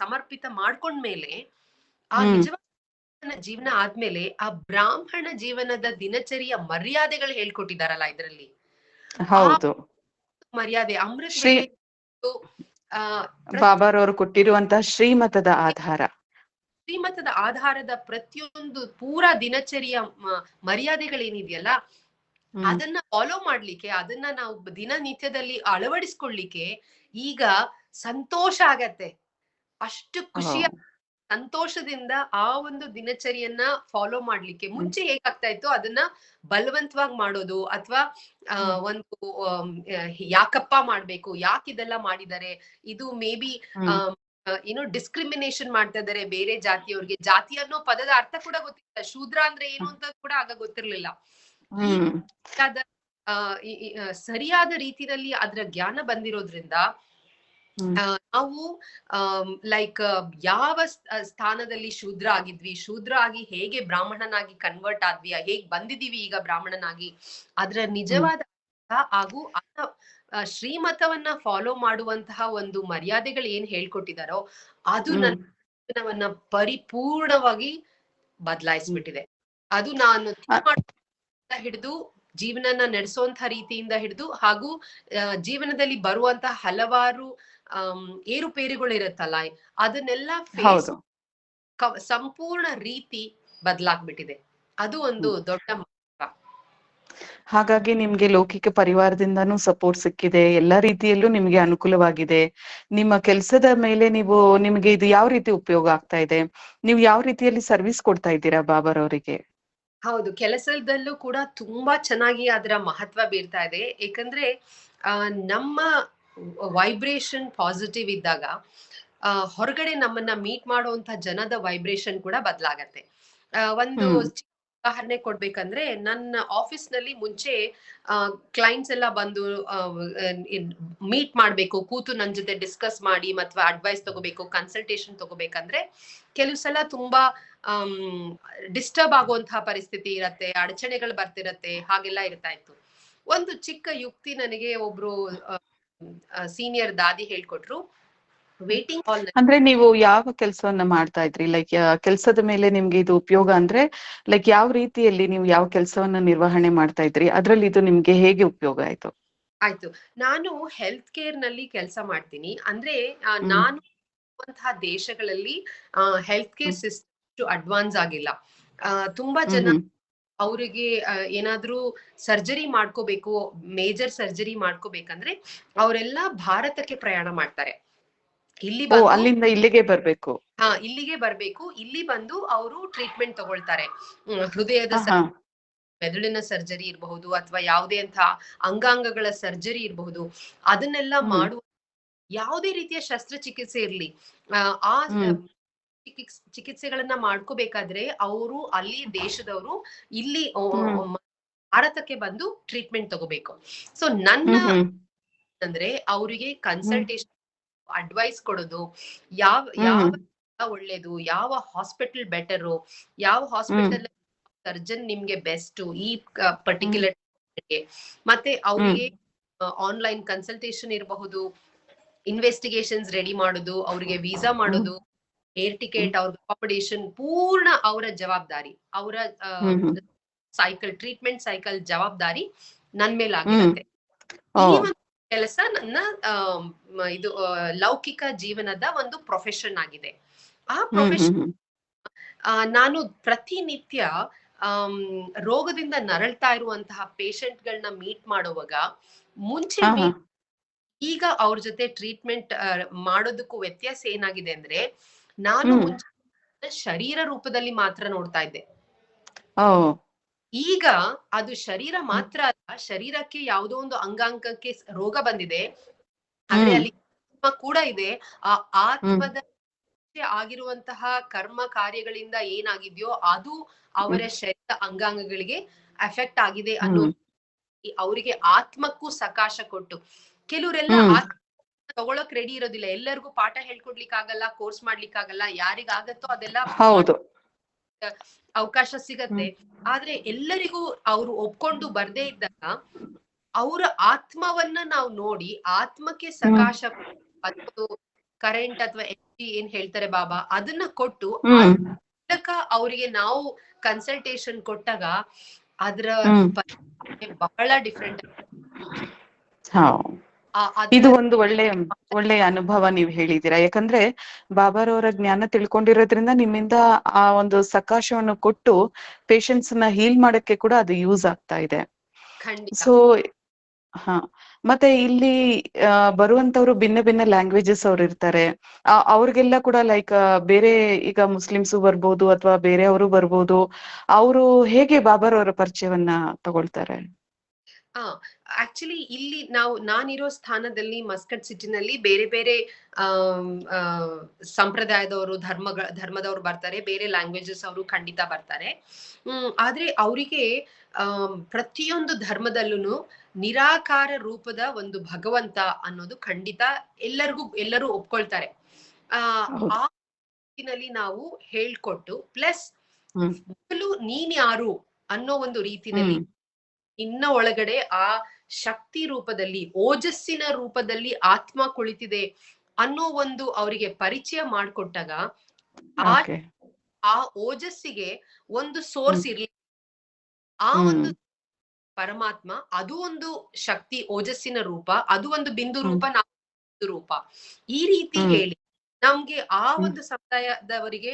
[SPEAKER 3] ಸಮರ್ಪಿತ ಮಾಡ್ಕೊಂಡ್ಮೇಲೆ, ಆ ನಿಜವಾದ ಜೀವನ ಆದ್ಮೇಲೆ ಆ ಬ್ರಾಹ್ಮಣ ಜೀವನದ ದಿನಚರಿಯ ಮರ್ಯಾದೆಗಳು ಹೇಳ್ಕೊಟ್ಟಿದಾರಲ್ಲ ಇದ್ರಲ್ಲಿ.
[SPEAKER 2] ಹೌದು,
[SPEAKER 3] ಮರ್ಯಾದೆ ಅಮೃತ
[SPEAKER 2] ಬಾಬಾರವರು ಕೊಟ್ಟಿರುವಂತಹ ಶ್ರೀಮತದ
[SPEAKER 3] ಆಧಾರದ ಪ್ರತಿಯೊಂದು ಪೂರಾ ದಿನಚರಿಯ ಮರ್ಯಾದೆಗಳೇನಿದೆಯಲ್ಲ, ಅದನ್ನ ಫಾಲೋ ಮಾಡ್ಲಿಕ್ಕೆ, ಅದನ್ನ ನಾವು ದಿನನಿತ್ಯದಲ್ಲಿ ಅಳವಡಿಸ್ಕೊಳ್ಳಿಕ್ಕೆ ಈಗ ಸಂತೋಷ ಆಗತ್ತೆ. ಅಷ್ಟು ಖುಷಿ ಸಂತೋಷದಿಂದ ಆ ಒಂದು ದಿನಚರಿಯನ್ನ ಫಾಲೋ ಮಾಡ್ಲಿಕ್ಕೆ ಮುಂಚೆ ಹೇಗಾಗ್ತಾ ಇತ್ತು ಅದನ್ನ ಬಲವಂತವಾಗಿ ಮಾಡೋದು ಅಥವಾ ಒಂದು ಯಾಕಪ್ಪ ಮಾಡ್ಬೇಕು, ಯಾಕೆ ಇದೆಲ್ಲ ಮಾಡಿದ್ದಾರೆ, ಇದು ಮೇ ಬಿ ಏನೋ ಡಿಸ್ಕ್ರಿಮಿನೇಷನ್ ಮಾಡ್ತಾ ಇದಾರೆ ಬೇರೆ ಜಾತಿಯವ್ರಿಗೆ, ಜಾತಿ ಅನ್ನೋ ಪದದ ಅರ್ಥ ಕೂಡ ಗೊತ್ತಿಲ್ಲ, ಶೂದ್ರ ಅಂದ್ರೆ ಏನು ಅಂತ ಕೂಡ ಆಗ ಗೊತ್ತಿರ್ಲಿಲ್ಲ. ಸರಿಯಾದ ರೀತಿಯಲ್ಲಿ ಅದ್ರ ಜ್ಞಾನ ಬಂದಿರೋದ್ರಿಂದ ನಾವು ಲೈಕ್ ಯಾವ ಸ್ಥಾನದಲ್ಲಿ ಶೂದ್ರ ಆಗಿದ್ವಿ, ಶೂದ್ರ ಆಗಿ ಹೇಗೆ ಬ್ರಾಹ್ಮಣನಾಗಿ ಕನ್ವರ್ಟ್ ಆದ್ವಿ, ಹೇಗ್ ಬಂದಿದೀವಿ ಈಗ ಬ್ರಾಹ್ಮಣನಾಗಿ, ಅದ್ರ ನಿಜವಾದ ಹಾಗೂ ಶ್ರೀಮತವನ್ನ ಫಾಲೋ ಮಾಡುವಂತಹ ಒಂದು ಮರ್ಯಾದೆಗಳು ಏನ್ ಹೇಳ್ಕೊಟ್ಟಿದಾರೋ ಅದು ನನ್ನ ಜೀವನವನ್ನ ಪರಿಪೂರ್ಣವಾಗಿ ಬದಲಾಯಿಸ್ಬಿಟ್ಟಿದೆ. ಅದು ನಾನು ಹಿಡಿದು ಜೀವನನ ನಡೆಸುವಂತ ರೀತಿಯಿಂದ ಹಿಡಿದು ಹಾಗೂ ಜೀವನದಲ್ಲಿ ಬರುವಂತಹ ಹಲವಾರು ಏರುಪೇರುಗಳು ಇರುತ್ತಲ್ಲ, ಅದನ್ನೆಲ್ಲ ಸಂಪೂರ್ಣ ರೀತಿ ಬದಲಾಗ್ಬಿಟ್ಟಿದೆ. ಅದು ಒಂದು ದೊಡ್ಡ ಮಹತ್ವ.
[SPEAKER 2] ಹಾಗಾಗಿ ನಿಮ್ಗೆ ಲೌಕಿಕ ಪರಿವಾರದಿಂದಾನು ಸಪೋರ್ಟ್ ಸಿಕ್ಕಿದೆ, ಎಲ್ಲಾ ರೀತಿಯಲ್ಲೂ ನಿಮ್ಗೆ ಅನುಕೂಲವಾಗಿದೆ. ನಿಮ್ಮ ಕೆಲಸದ ಮೇಲೆ ನಿಮ್ಗೆ ಇದು ಯಾವ ರೀತಿ ಉಪಯೋಗ ಆಗ್ತಾ ಇದೆ, ನೀವು ಯಾವ ರೀತಿಯಲ್ಲಿ ಸರ್ವಿಸ್ ಕೊಡ್ತಾ ಇದ್ದೀರಾ ಬಾಬಾರವರಿಗೆ?
[SPEAKER 3] ಹೌದು, ಕೆಲಸದಲ್ಲೂ ಕೂಡ ತುಂಬಾ ಚೆನ್ನಾಗಿ ಅದರ ಮಹತ್ವ ಬೀರ್ತಾ ಇದೆ. ಏಕಂದ್ರೆ ನಮ್ಮ ವೈಬ್ರೇಷನ್ ಪಾಸಿಟಿವ್ ಇದ್ದಾಗ ಹೊರಗಡೆ ನಮ್ಮನ್ನ ಮೀಟ್ ಮಾಡುವಂತ ಜನದ ವೈಬ್ರೇಷನ್ ಕೂಡ ಬದಲಾಗತ್ತೆ. ಒಂದು ಉದಾಹರಣೆ ಕೊಡ್ಬೇಕಂದ್ರೆ, ನನ್ನ ಆಫೀಸ್ ನಲ್ಲಿ ಮುಂಚೆ ಕ್ಲೈಂಟ್ಸ್ ಎಲ್ಲ ಬಂದು ಮೀಟ್ ಮಾಡ್ಬೇಕು, ಕೂತು ನನ್ ಜೊತೆ ಡಿಸ್ಕಸ್ ಮಾಡಿ ಅಥವಾ ಅಡ್ವೈಸ್ ತಗೋಬೇಕು, ಕನ್ಸಲ್ಟೇಷನ್ ತಗೋಬೇಕಂದ್ರೆ ಕೆಲವು ಸಲ ತುಂಬಾ ಡಿಸ್ಟರ್ಬ್ ಆಗುವಂತಹ ಪರಿಸ್ಥಿತಿ ಇರತ್ತೆ, ಅಡಚಣೆಗಳು ಬರ್ತಿರತ್ತೆ, ಹಾಗೆಲ್ಲ ಇರ್ತಾ ಇತ್ತು. ಒಂದು ಚಿಕ್ಕ ಯುಕ್ತಿ ನನಗೆ ಒಬ್ರು ಸೀನಿಯರ್ ದಾದಿ ಹೇಳ್ಕೊಟ್ರು. ವೇಟಿಂಗ್ ಹಾಲ್
[SPEAKER 2] ಅಂದ್ರೆ ನೀವು ಯಾವ ಕೆಲಸವನ್ನ ಮಾಡ್ತಾ ಇದ್ರಿ, ಲೈಕ್ ಕೆಲಸದ ಮೇಲೆ ನಿಮ್ಗೆ ಇದು ಉಪಯೋಗ ಅಂದ್ರೆ ಲೈಕ್ ಯಾವ ರೀತಿಯಲ್ಲಿ ನೀವು ಯಾವ ಕೆಲಸವನ್ನ ನಿರ್ವಹಣೆ ಮಾಡ್ತಾ ಇದ್ರಿ, ಅದ್ರಲ್ಲಿ ಇದು ನಿಮ್ಗೆ ಹೇಗೆ ಉಪಯೋಗ ಆಯ್ತು?
[SPEAKER 3] ಆಯ್ತು, ನಾನು ಹೆಲ್ತ್ ಕೇರ್ ನಲ್ಲಿ ಕೆಲಸ ಮಾಡ್ತೀನಿ. ಅಂದ್ರೆ ನಾನು ದೇಶಗಳಲ್ಲಿ ಹೆಲ್ತ್ ಕೇರ್ ಸಿಸ್ಟಮ್ ಅಡ್ವಾನ್ಸ್ ಆಗಿಲ್ಲ. ತುಂಬಾ ಜನ ಅವರಿಗೆ ಏನಾದ್ರೂ ಸರ್ಜರಿ ಮಾಡ್ಕೋಬೇಕು, ಮೇಜರ್ ಸರ್ಜರಿ ಮಾಡ್ಕೋಬೇಕಂದ್ರೆ ಅವರೆಲ್ಲ ಭಾರತಕ್ಕೆ ಪ್ರಯಾಣ ಮಾಡ್ತಾರೆ. ಇಲ್ಲಿ
[SPEAKER 2] ಅಲ್ಲಿಂದ ಇಲ್ಲಿಗೆ ಬರ್ಬೇಕು.
[SPEAKER 3] ಇಲ್ಲಿಗೆ ಬರ್ಬೇಕು, ಇಲ್ಲಿ ಬಂದು ಅವರು ಟ್ರೀಟ್ಮೆಂಟ್ ತಗೊಳ್ತಾರೆ. ಹೃದಯದ ಮೆದುಳಿನ ಸರ್ಜರಿ ಇರಬಹುದು ಅಥವಾ ಯಾವುದೇ ಅಂತ ಅಂಗಾಂಗಗಳ ಸರ್ಜರಿ ಇರಬಹುದು. ಅದನ್ನೆಲ್ಲ ಮಾಡುವ ಯಾವುದೇ ರೀತಿಯ ಶಸ್ತ್ರಚಿಕಿತ್ಸೆ ಇರ್ಲಿ, ಆ ಚಿಕಿತ್ಸೆಗಳನ್ನ ಮಾಡ್ಕೋಬೇಕಾದ್ರೆ ಅವರು ಅಲ್ಲಿ ದೇಶದವರು ಇಲ್ಲಿ ಭಾರತಕ್ಕೆ ಬಂದು ಟ್ರೀಟ್ಮೆಂಟ್ ತಗೋಬೇಕು. ಸೊ ನನ್ನ ಅಂದ್ರೆ ಅವರಿಗೆ ಕನ್ಸಲ್ಟೇಷನ್, ಅಡ್ವೈಸ್ ಕೊಡೋದು, ಯಾವ ಒಳ್ಳೇದು, ಯಾವ ಹಾಸ್ಪಿಟಲ್ ಬೆಟರು, ಯಾವ ಹಾಸ್ಪಿಟಲ್ ಸರ್ಜನ್ ನಿಮ್ಗೆ ಬೆಸ್ಟ್ ಈ ಪರ್ಟಿಕ್ಯುಲರ್ ಮತ್ತೆ ಅವರಿಗೆ ಆನ್ಲೈನ್ ಕನ್ಸಲ್ಟೇಷನ್ ಇರಬಹುದು, ಇನ್ವೆಸ್ಟಿಗೇಷನ್ಸ್ ರೆಡಿ ಮಾಡೋದು, ಅವರಿಗೆ ವೀಸಾ ಮಾಡೋದು, ಏರ್ ಟಿಕೆಟ್, ಅವ್ರ ಅಕಾಮಡೇಷನ್ ಪೂರ್ಣ ಅವರ ಜವಾಬ್ದಾರಿ, ಅವರ ಸೈಕಲ್ ಟ್ರೀಟ್ಮೆಂಟ್ ಸೈಕಲ್ ಜವಾಬ್ದಾರಿ ನನ್ ಮೇಲಾಗಿರುತ್ತೆ. ಈ ಒಂದು ಕೆಲಸ ನನ್ನ ಇದು ಲೌಕಿಕ ಜೀವನದ ಒಂದು ಪ್ರೊಫೆಷನ್ ಆಗಿದೆ. ಆ ಪ್ರೊಫೆಷನ್ ನಾನು ಪ್ರತಿನಿತ್ಯ ರೋಗದಿಂದ ನರಳ್ತಾ ಇರುವಂತಹ ಪೇಷಂಟ್ ಗಳನ್ನ ಮೀಟ್ ಮಾಡುವಾಗ ಮುಂಚೆ ಈಗ ಅವ್ರ ಜೊತೆ ಟ್ರೀಟ್ಮೆಂಟ್ ಮಾಡೋದಕ್ಕೂ ವ್ಯತ್ಯಾಸ ಏನಾಗಿದೆ ಅಂದ್ರೆ, ನಾನು ಮುಂಚೆ ಶರೀರ ರೂಪದಲ್ಲಿ ಮಾತ್ರ ನೋಡ್ತಾ ಇದ್ದೆ. ಈಗ ಅದು ಶರೀರ ಮಾತ್ರ ಅಲ್ಲ, ಶರೀರಕ್ಕೆ ಯಾವುದೋ ಒಂದು ಅಂಗಾಂಗಕ್ಕೆ ರೋಗ ಬಂದಿದೆ, ಆದ್ರೆ ಅಲ್ಲಿ ಆತ್ಮ ಕೂಡ ಇದೆ. ಆ ಆತ್ಮದ ಆಗಿರುವಂತಹ ಕರ್ಮ ಕಾರ್ಯಗಳಿಂದ ಏನಾಗಿದ್ಯೋ ಅದು ಅವರ ಶರೀರ ಅಂಗಾಂಗಗಳಿಗೆ ಅಫೆಕ್ಟ್ ಆಗಿದೆ ಅನ್ನೋ ಅವರಿಗೆ ಆತ್ಮಕ್ಕೂ ಸಕಾಶ ಕೊಟ್ಟು, ಕೆಲವರೆಲ್ಲ ತಗೊಳಕ್ ರೆಡಿ ಇರೋದಿಲ್ಲ. ಎಲ್ಲರಿಗೂ ಪಾಠ ಹೇಳ್ಕೊಡ್ಲಿಕ್ಕೆ ಆಗಲ್ಲ, ಕೋರ್ಸ್ ಮಾಡ್ಲಿಕ್ಕೆ ಆಗಲ್ಲ, ಯಾರಿಗಾಗತ್ತೋ ಅದೆಲ್ಲ ಅವಕಾಶ ಸಿಗತ್ತೆ. ಆದ್ರೆ ಎಲ್ಲರಿಗೂ ಅವ್ರು ಒಪ್ಕೊಂಡು ಬರ್ದೇ ಇದ್ದಾಗ ಅವರ ಆತ್ಮವನ್ನ ನಾವು ನೋಡಿ, ಆತ್ಮಕ್ಕೆ ಸಕಾಶ ಕರೆಂಟ್ ಅಥವಾ ಎನರ್ಜಿ ಏನ್ ಹೇಳ್ತಾರೆ ಬಾಬಾ, ಅದನ್ನ ಕೊಟ್ಟು ಅವರಿಗೆ ನಾವು ಕನ್ಸಲ್ಟೇಷನ್ ಕೊಟ್ಟಾಗ ಅದ್ರ ಬಹಳ ಡಿಫ್ರೆಂಟ್.
[SPEAKER 2] ಇದು ಒಂದು ಒಳ್ಳೆಯ ಅನುಭವ ನೀವು ಹೇಳಿದೀರಾ. ಯಾಕಂದ್ರೆ ಬಾಬಾರವರ ಜ್ಞಾನ ತಿಳ್ಕೊಂಡಿರೋದ್ರಿಂದ ನಿಮ್ಮಿಂದ ಆ ಒಂದು ಸಕಾಶವನ್ನು ಕೊಟ್ಟು ಪೇಷಂಟ್ಸ್ ನ ಹೀಲ್ ಮಾಡಕ್ಕೆ ಕೂಡ ಅದು ಯೂಸ್ ಆಗ್ತಾ ಇದೆ. ಸೊ ಹಾ, ಮತ್ತೆ ಇಲ್ಲಿ ಬರುವಂತವ್ರು ಭಿನ್ನ ಭಿನ್ನ ಲ್ಯಾಂಗ್ವೇಜಸ್ ಅವ್ರು ಇರ್ತಾರೆ. ಅವ್ರಿಗೆಲ್ಲ ಕೂಡ ಲೈಕ್ ಬೇರೆ ಈಗ ಮುಸ್ಲಿಮ್ಸು ಬರ್ಬೋದು ಅಥವಾ ಬೇರೆಯವರು ಬರ್ಬೋದು. ಅವರು ಹೇಗೆ ಬಾಬಾರವರ ಪರಿಚಯವನ್ನ ತಗೊಳ್ತಾರೆ?
[SPEAKER 3] ಆಕ್ಚುಲಿ ಇಲ್ಲಿ ನಾನಿರೋ ಸ್ಥಾನದಲ್ಲಿ ಮಸ್ಕಟ್ ಸಿಟಿನಲ್ಲಿ ಬೇರೆ ಬೇರೆ ಸಂಪ್ರದಾಯದವರು ಧರ್ಮದವರು ಬರ್ತಾರೆ, ಬೇರೆ ಲ್ಯಾಂಗ್ವೇಜಸ್ ಅವರು ಖಂಡಿತ ಬರ್ತಾರೆ. ಆದ್ರೆ ಅವರಿಗೆ ಪ್ರತಿಯೊಂದು ಧರ್ಮದಲ್ಲೂ ನಿರಾಕಾರ ರೂಪದ ಒಂದು ಭಗವಂತ ಅನ್ನೋದು ಖಂಡಿತ ಎಲ್ಲರೂ ಒಪ್ಕೊಳ್ತಾರೆ. ಆ ರೀತಿನಲ್ಲಿ ನಾವು ಹೇಳ್ಕೊಟ್ಟು ಪ್ಲಸ್ ಮೊದಲು ನೀನ್ ಯಾರು ಅನ್ನೋ ಒಂದು ರೀತಿನಲ್ಲಿ ಇನ್ನ ಒಳಗಡೆ ಆ ಶಕ್ತಿ ರೂಪದಲ್ಲಿ, ಓಜಸ್ಸಿನ ರೂಪದಲ್ಲಿ ಆತ್ಮ ಕುಳಿತಿದೆ ಅನ್ನೋ ಒಂದು ಅವರಿಗೆ ಪರಿಚಯ ಮಾಡಿಕೊಟ್ಟಾಗ ಆ ಓಜಸ್ಸಿಗೆ ಒಂದು ಸೋರ್ಸ್ ಇರ್ಲಿ, ಆ ಒಂದು ಪರಮಾತ್ಮ ಅದು ಒಂದು ಶಕ್ತಿ, ಓಜಸ್ಸಿನ ರೂಪ, ಅದು ಒಂದು ಬಿಂದು ರೂಪ, ನಾವು ಬಿಂದು ರೂಪ. ಈ ರೀತಿ ಹೇಳಿ ನಮ್ಗೆ ಆ ಒಂದು ಸಮುದಾಯದವರಿಗೆ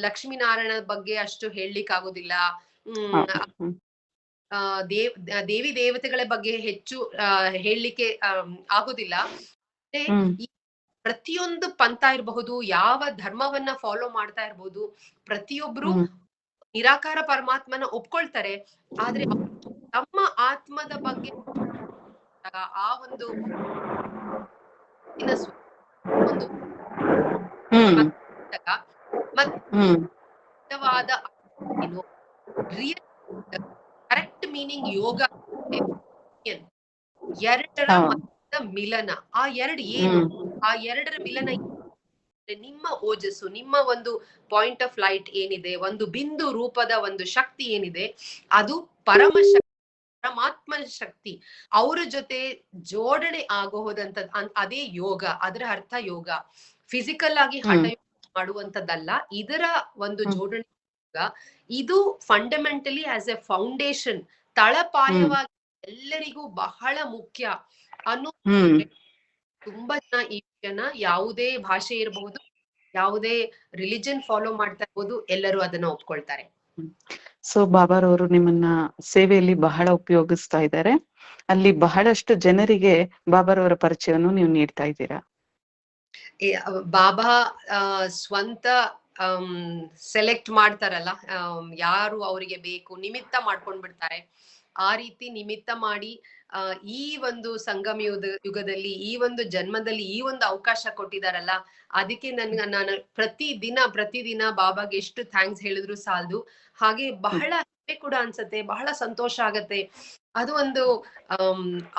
[SPEAKER 3] ಲಕ್ಷ್ಮೀನಾರಾಯಣ ಬಗ್ಗೆ ಅಷ್ಟು ಹೇಳಲಿಕ್ಕೆ ಆಗೋದಿಲ್ಲ, ದೇವಿ ದೇವತೆಗಳ ಬಗ್ಗೆ ಹೆಚ್ಚು ಹೇಳಲಿಕ್ಕೆ ಆಗೋದಿಲ್ಲ. ಪ್ರತಿಯೊಂದು ಪಂಥ ಇರಬಹುದು, ಯಾವ ಧರ್ಮವನ್ನ ಫಾಲೋ ಮಾಡ್ತಾ ಇರ್ಬೋದು, ಪ್ರತಿಯೊಬ್ರು ನಿರಾಕಾರ ಪರಮಾತ್ಮನ ಒಪ್ಕೊಳ್ತಾರೆ. ಆದ್ರೆ ತಮ್ಮ ಆತ್ಮದ ಬಗ್ಗೆ ಆ ಒಂದು ಕರೆಕ್ಟ್ ಮೀನಿಂಗ್ ಯೋಗ ಎರಡರ ಮಿಲನ. ಆ ಎರಡು ಏನು? ಆ ಎರಡರ ಮಿಲನ ನಿಮ್ಮ ಓಜಸ್ಸು, ನಿಮ್ಮ ಒಂದು ಪಾಯಿಂಟ್ ಆಫ್ ಲೈಟ್ ಏನಿದೆ, ಒಂದು ಬಿಂದು ರೂಪದ ಒಂದು ಶಕ್ತಿ ಏನಿದೆ, ಅದು ಪರಮಾತ್ಮನ ಶಕ್ತಿ, ಅವರ ಜೊತೆ ಜೋಡಣೆ ಆಗೋದಂತ ಅದೇ ಯೋಗ. ಅದರ ಅರ್ಥ ಯೋಗ ಫಿಸಿಕಲ್ ಆಗಿ ಹಠ ಮಾಡುವಂತದ್ದಲ್ಲ, ಇದರ ಒಂದು ಜೋಡಣೆ ಯೋಗ. ಇದು ಫಂಡಮೆಂಟಲಿ ಆಸ್ ಎ ಫೌಂಡೇಶನ್, ತಳಪಾಯವಾಗಿ ಎಲ್ಲರಿಗೂ ಬಹಳ ಮುಖ್ಯ ಅನ್ನೋ ತುಂಬಾ ಜನ ಈ ವಿಷಯನ, ಯಾವುದೇ ಭಾಷೆ ಇರಬಹುದು, ಯಾವುದೇ ರಿಲಿಜನ್ ಫಾಲೋ ಮಾಡ್ತಾ ಇರ್ಬೋದು, ಎಲ್ಲರೂ ಅದನ್ನ ಒಪ್ಕೊಳ್ತಾರೆ.
[SPEAKER 2] ಸೊ ಬಾಬಾರವರು ನಿಮ್ಮನ್ನ ಸೇವೆಯಲ್ಲಿ ಬಹಳ ಉಪಯೋಗಿಸ್ತಾ ಇದ್ದಾರೆ. ಅಲ್ಲಿ ಬಹಳಷ್ಟು ಜನರಿಗೆ ಬಾಬಾರವರ ಪರಿಚಯವನ್ನು ನೀವು ನೀಡ್ತಾ ಇದ್ದೀರಾ.
[SPEAKER 3] ಬಾಬಾ ಸ್ವಂತ ಸೆಲೆಕ್ಟ್ ಮಾಡ್ತಾರಲ್ಲ, ಯಾರು ಅವರಿಗೆ ಬೇಕು ನಿಮಿತ್ತ ಮಾಡ್ಕೊಂಡ್ ಬಿಡ್ತಾರೆ. ಆ ರೀತಿ ನಿಮಿತ್ತ ಮಾಡಿ ಈ ಒಂದು ಸಂಗಮ ಯುಗದಲ್ಲಿ, ಈ ಒಂದು ಜನ್ಮದಲ್ಲಿ ಈ ಒಂದು ಅವಕಾಶ ಕೊಟ್ಟಿದಾರಲ್ಲ, ಅದಕ್ಕೆ ನಾನು ಪ್ರತಿದಿನ ಬಾಬಾಗೆ ಎಷ್ಟು ಥ್ಯಾಂಕ್ಸ್ ಹೇಳಿದ್ರು ಸಾಲದು. ಹಾಗೆ ಬಹಳ ಹೆಮ್ಮೆ ಕೂಡ ಅನ್ಸತ್ತೆ, ಬಹಳ ಸಂತೋಷ ಆಗತ್ತೆ. ಅದು ಒಂದು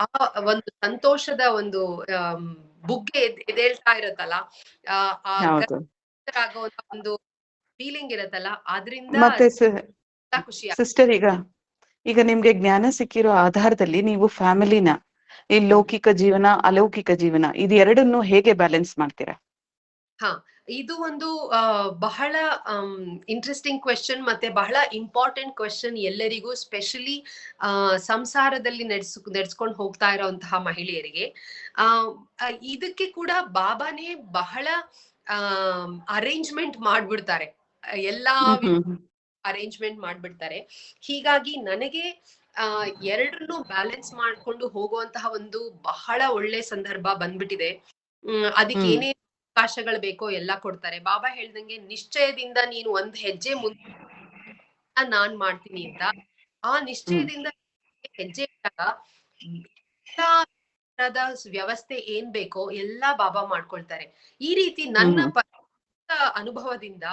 [SPEAKER 3] ಆ ಒಂದು ಸಂತೋಷದ ಒಂದು ಬುಗ್ಗೆ ಎದೇಳ್ತಾ ಇರತ್ತಲ್ಲ, ಆಗುವಂತ ಒಂದು ಫೀಲಿಂಗ್ ಇರತ್ತಲ್ಲ, ಆದ್ರಿಂದ ಖುಷಿ.
[SPEAKER 2] ಸಿಸ್ಟರ್, ಈಗ ನಿಮ್ಗೆ ಜ್ಞಾನ ಸಿಕ್ಕಿರೋ ಆಧಾರದಲ್ಲಿ ನೀವು ಫ್ಯಾಮಿಲಿನ, ಈ ಲೌಕಿಕ ಜೀವನ, ಅಲೌಕಿಕ ಜೀವನ, ಇದು ಎರಡನ್ನು ಹೇಗೆ ಬ್ಯಾಲೆನ್ಸ್ ಮಾಡ್ತೀರಾ?
[SPEAKER 3] ಇದು ಒಂದು ಬಹಳ ಇಂಟ್ರೆಸ್ಟಿಂಗ್ ಕ್ವೆಶ್ಚನ್, ಮತ್ತೆ ಬಹಳ ಇಂಪಾರ್ಟೆಂಟ್ ಕ್ವೆಶ್ಚನ್ ಎಲ್ಲರಿಗೂ, ಸ್ಪೆಷಲಿ ಸಂಸಾರದಲ್ಲಿ ನಡೆಸ್ಕೊಂಡು ಹೋಗ್ತಾ ಇರೋಂತಹ ಮಹಿಳೆಯರಿಗೆ. ಇದಕ್ಕೆ ಕೂಡ ಬಾಬಾನೇ ಬಹಳ ಅರೇಂಜ್ಮೆಂಟ್ ಮಾಡ್ಬಿಡ್ತಾರೆ, ಎಲ್ಲಾ ಅರೇಂಜ್ಮೆಂಟ್ ಮಾಡ್ಬಿಡ್ತಾರೆ. ಹೀಗಾಗಿ ನನಗೆ ಎರಡನ್ನೂ ಬ್ಯಾಲೆನ್ಸ್ ಮಾಡ್ಕೊಂಡು ಹೋಗುವಂತಹ ಒಂದು ಬಹಳ ಒಳ್ಳೆ ಸಂದರ್ಭ ಬಂದ್ಬಿಟ್ಟಿದೆ. ಅದಕ್ಕೆ ಏನೇ ಅವಕಾಶಗಳು ಬೇಕೋ ಎಲ್ಲ ಕೊಡ್ತಾರೆ. ಬಾಬಾ ಹೇಳ್ದಂಗೆ ನಿಶ್ಚಯದಿಂದ ನೀನು ಒಂದ್ ಹೆಜ್ಜೆ ಮುಂದೆ ನಾನ್ ಮಾಡ್ತೀನಿ ಅಂತ, ಆ ನಿಶ್ಚಯದಿಂದ ಹೆಜ್ಜೆ ಇಟ್ಟಾಗ ವ್ಯವಸ್ಥೆ ಏನ್ ಬೇಕೋ ಎಲ್ಲಾ ಬಾಬಾ ಮಾಡ್ಕೊಳ್ತಾರೆ. ಈ ರೀತಿ ನನ್ನ ಅನುಭವದಿಂದ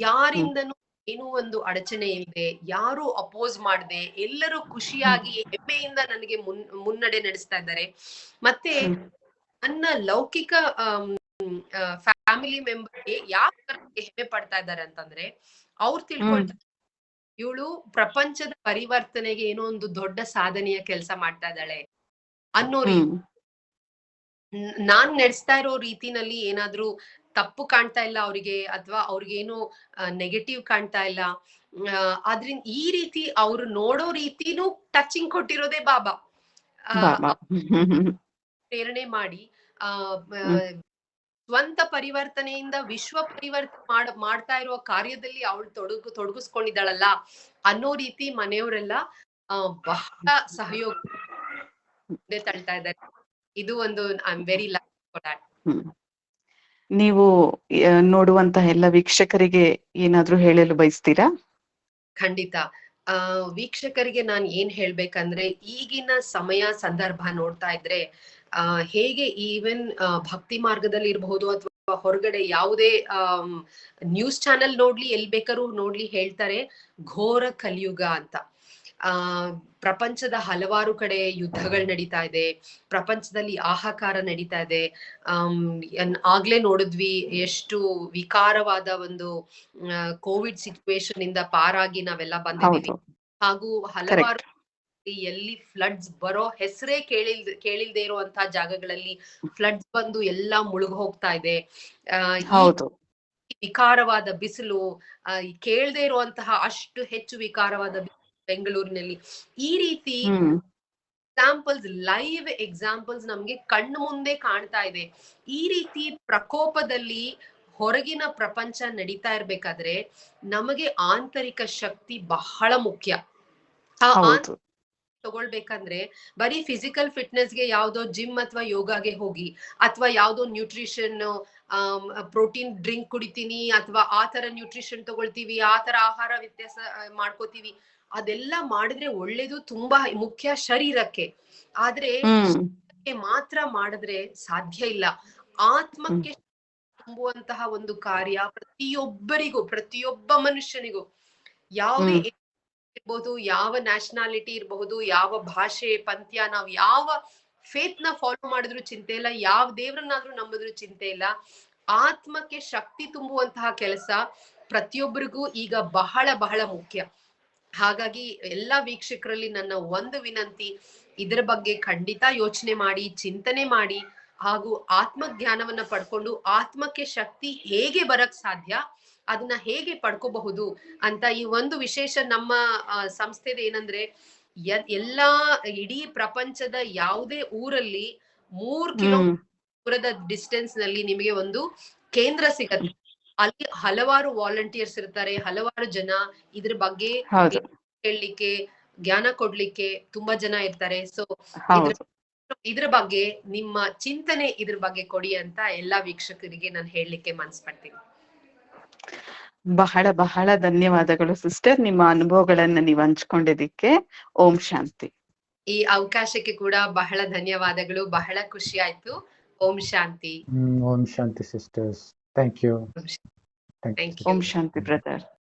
[SPEAKER 3] ಯಾರಿಂದನೂ ಏನೋ ಒಂದು ಅಡಚಣೆ ಇಲ್ಲದೆ, ಯಾರು ಅಪೋಸ್ ಮಾಡದೆ, ಎಲ್ಲರೂ ಖುಷಿಯಾಗಿ ಹೆಮ್ಮೆಯಿಂದ ನನಗೆ ಮುನ್ನಡೆ ನಡೆಸ್ತಾ ಇದ್ದಾರೆ. ಮತ್ತೆ ನನ್ನ ಲೌಕಿಕ ಫ್ಯಾಮಿಲಿ ಮೆಂಬರ್ಗೆ ಯಾಕೆ ಹೆಮ್ಮೆ ಪಡ್ತಾ ಇದ್ದಾರೆ ಅಂತಂದ್ರೆ, ಅವ್ರು ತಿಳ್ಕೊಳ್ತಾರೆ ಇವಳು ಪ್ರಪಂಚದ ಪರಿವರ್ತನೆಗೆ ಏನೋ ಒಂದು ದೊಡ್ಡ ಸಾಧನೆಯ ಕೆಲಸ ಮಾಡ್ತಾ ಇದ್ದಾಳೆ ಅನ್ನೋ ರೀತಿ. ನಾನ್ ನಡೆಸ್ತಾ ಇರೋ ರೀತಿನಲ್ಲಿ ಏನಾದ್ರೂ ತಪ್ಪು ಕಾಣ್ತಾ ಇಲ್ಲ ಅವ್ರಿಗೆ, ಅಥವಾ ಅವ್ರಿಗೇನು ನೆಗೆಟಿವ್ ಕಾಣ್ತಾ ಇಲ್ಲ. ಆದ್ರಿಂದ ಈ ರೀತಿ ಅವ್ರು ನೋಡೋ ರೀತಿನೂ ಟಚಿಂಗ್ ಕೊಟ್ಟಿರೋದೇ ಬಾಬಾ. ಪ್ರೇರಣೆ ಮಾಡಿ ಸ್ವಂತ ಪರಿವರ್ತನೆಯಿಂದ ವಿಶ್ವ ಪರಿವರ್ತನೆ ಮಾಡ್ತಾ ಇರುವ ಕಾರ್ಯದಲ್ಲಿ ಅವಳು ತೊಡಗಿಸ್ಕೊಂಡಿದ್ದಾಳಲ್ಲ ಅನ್ನೋ ರೀತಿ ಮನೆಯವರೆಲ್ಲ ಬಹಳ ಸಹಯೋಗ. ಮುಂದೆ ತಳ್ತಾ ಇದ್ದಾರೆ. ಇದು ಒಂದು I am very lucky for that.
[SPEAKER 2] ನೀವು ನೋಡುವಂತಹ ಎಲ್ಲ ವೀಕ್ಷಕರಿಗೆ ಏನಾದ್ರೂ ಹೇಳಲು ಬಯಸ್ತೀರಾ?
[SPEAKER 3] ಖಂಡಿತ. ವೀಕ್ಷಕರಿಗೆ ನಾನು ಏನ್ ಹೇಳ್ಬೇಕಂದ್ರೆ, ಈಗಿನ ಸಮಯ ಸಂದರ್ಭ ನೋಡ್ತಾ ಇದ್ರೆ ಹೇಗೆ ಈವನ್ ಭಕ್ತಿ ಮಾರ್ಗದಲ್ಲಿ ಇರಬಹುದು ಅಥವಾ ಹೊರಗಡೆ ಯಾವುದೇ ನ್ಯೂಸ್ ಚಾನೆಲ್ ನೋಡ್ಲಿ, ಎಲ್ ಬೇಕಾದ್ರೂ ನೋಡ್ಲಿ, ಹೇಳ್ತಾರೆ ಘೋರ ಕಲಿಯುಗ ಅಂತ. ಪ್ರಪಂಚದ ಹಲವಾರು ಕಡೆ ಯುದ್ಧಗಳು ನಡೀತಾ ಇದೆ, ಪ್ರಪಂಚದಲ್ಲಿ ಹಾಹಾಕಾರ ನಡೀತಾ ಇದೆ. ಆಗ್ಲೇ ನೋಡಿದ್ವಿ ಎಷ್ಟು ವಿಕಾರವಾದ ಒಂದು ಕೋವಿಡ್ ಸಿಚುವೇಶನ್ ಇಂದ ಪಾರಾಗಿ ನಾವೆಲ್ಲ ಬಂದಿದ್ದೀವಿ. ಹಾಗೂ ಹಲವಾರು ಎಲ್ಲಿ ಫ್ಲಡ್ಸ್ ಬರೋ ಹೆಸರೇ ಕೇಳಿಲ್ದೇ ಇರುವಂತಹ ಜಾಗಗಳಲ್ಲಿ ಫ್ಲಡ್ಸ್ ಬಂದು ಎಲ್ಲಾ ಮುಳುಗ್ ಹೋಗ್ತಾ ಇದೆ. ವಿಕಾರವಾದ ಬಿಸಿಲು, ಕೇಳದೇ ಇರುವಂತಹ ಅಷ್ಟು ಹೆಚ್ಚು ವಿಕಾರವಾದ ಬೆಂಗಳೂರಿನಲ್ಲಿ. ಈ ರೀತಿ ಎಕ್ಸಾಂಪಲ್ಸ್, ಲೈವ್ ಎಕ್ಸಾಂಪಲ್ಸ್ ನಮ್ಗೆ ಕಣ್ಣು ಮುಂದೆ ಕಾಣ್ತಾ ಇದೆ. ಈ ರೀತಿ ಪ್ರಕೋಪದಲ್ಲಿ ಹೊರಗಿನ ಪ್ರಪಂಚ ನಡೀತಾ ಇರ್ಬೇಕಾದ್ರೆ ನಮಗೆ ಆಂತರಿಕ ಶಕ್ತಿ ಬಹಳ ಮುಖ್ಯ. ತಗೊಳ್ಬೇಕಂದ್ರೆ ಬರೀ ಫಿಸಿಕಲ್ ಫಿಟ್ನೆಸ್ಗೆ ಯಾವ್ದೋ ಜಿಮ್ ಅಥವಾ ಯೋಗಾಗೆ ಹೋಗಿ, ಅಥವಾ ಯಾವ್ದೋ ನ್ಯೂಟ್ರಿಷನ್ ಪ್ರೋಟೀನ್ ಡ್ರಿಂಕ್ ಕುಡಿತೀನಿ ಅಥವಾ ಆ ತರ ನ್ಯೂಟ್ರಿಷನ್ ತಗೊಳ್ತೀವಿ, ಆ ತರ ಆಹಾರ ವ್ಯತ್ಯಾಸ ಮಾಡ್ಕೋತೀವಿ, ಅದೆಲ್ಲ ಮಾಡಿದ್ರೆ ಒಳ್ಳೇದು, ತುಂಬಾ ಮುಖ್ಯ ಶರೀರಕ್ಕೆ. ಆದ್ರೆ ಮಾತ್ರ ಮಾಡಿದ್ರೆ ಸಾಧ್ಯ ಇಲ್ಲ. ಆತ್ಮಕ್ಕೆ ತುಂಬುವಂತಹ ಒಂದು ಕಾರ್ಯ ಪ್ರತಿಯೊಬ್ಬ ಮನುಷ್ಯನಿಗೂ, ಯಾವುದೇ ಇರ್ಬಹುದು, ಯಾವ ನ್ಯಾಷನಾಲಿಟಿ ಇರಬಹುದು, ಯಾವ ಭಾಷೆ ಪಂಥ್ಯ, ನಾವ್ ಯಾವ ಫೇತ್ ನ ಫಾಲೋ ಮಾಡಿದ್ರು ಚಿಂತೆ ಇಲ್ಲ, ಯಾವ ದೇವ್ರನ್ನಾದ್ರೂ ನಂಬಿದ್ರು ಚಿಂತೆ ಇಲ್ಲ, ಆತ್ಮಕ್ಕೆ ಶಕ್ತಿ ತುಂಬುವಂತಹ ಕೆಲಸ ಪ್ರತಿಯೊಬ್ಬರಿಗೂ ಈಗ ಬಹಳ ಬಹಳ ಮುಖ್ಯ. ಹಾಗಾಗಿ ಎಲ್ಲಾ ವೀಕ್ಷಕರಲ್ಲಿ ನನ್ನ ಒಂದು ವಿನಂತಿ, ಇದರ ಬಗ್ಗೆ ಖಂಡಿತ ಯೋಚನೆ ಮಾಡಿ, ಚಿಂತನೆ ಮಾಡಿ, ಹಾಗೂ ಆತ್ಮಜ್ಞಾನವನ್ನ ಪಡ್ಕೊಂಡು ಆತ್ಮಕ್ಕೆ ಶಕ್ತಿ ಹೇಗೆ ಬರಕ್ ಸಾಧ್ಯ, ಅದನ್ನ ಹೇಗೆ ಪಡ್ಕೋಬಹುದು ಅಂತ ಈ ಒಂದು ವಿಶೇಷ ನಮ್ಮ ಸಂಸ್ಥೆದ ಏನಂದ್ರೆ, ಎಲ್ಲಾ ಇಡೀ ಪ್ರಪಂಚದ ಯಾವುದೇ ಊರಲ್ಲಿ 3 ಕಿಲೋಮೀಟರ್ ದೂರದ ಡಿಸ್ಟೆನ್ಸ್ ನಲ್ಲಿ ನಿಮಗೆ ಒಂದು ಕೇಂದ್ರ ಸಿಗತ್ತೆ. ಅಲ್ಲಿ ಹಲವಾರು ವಾಲಂಟಿಯರ್ಸ್ ಇರ್ತಾರೆ, ಹಲವಾರು ಜನ ಇದ್ರ ಬಗ್ಗೆ ಹೇಳಲಿಕ್ಕೆ, ಜ್ಞಾನ ಕೊಡ್ಲಿಕ್ಕೆ ತುಂಬಾ ಜನ ಇರ್ತಾರೆ. ಸೊ ಇದ್ರ ಬಗ್ಗೆ ನಿಮ್ಮ ಚಿಂತನೆ ಇದ್ರ ಬಗ್ಗೆ ಕೊಡಿ ಅಂತ ಎಲ್ಲಾ ವೀಕ್ಷಕರಿಗೆ ನಾನು ಹೇಳಲಿಕ್ಕೆ ಮನಸ್ಪಡ್ತೀನಿ.
[SPEAKER 2] ಬಹಳ ಬಹಳ ಧನ್ಯವಾದಗಳು ಸಿಸ್ಟರ್, ನಿಮ್ಮ ಅನುಭವಗಳನ್ನ ನೀವು ಹಂಚ್ಕೊಂಡಿದ್ದಕ್ಕೆ. ಓಂ ಶಾಂತಿ.
[SPEAKER 3] ಈ ಅವಕಾಶಕ್ಕೆ ಕೂಡ ಬಹಳ ಧನ್ಯವಾದಗಳು, ಬಹಳ ಖುಷಿ ಆಯ್ತು. ಓಂ ಶಾಂತಿ.
[SPEAKER 1] ಓಂ ಶಾಂತಿ ಸಿಸ್ಟರ್ಸ್. Thank you.
[SPEAKER 2] ಓಂ ಶಾಂತಿ ಬ್ರದರ್.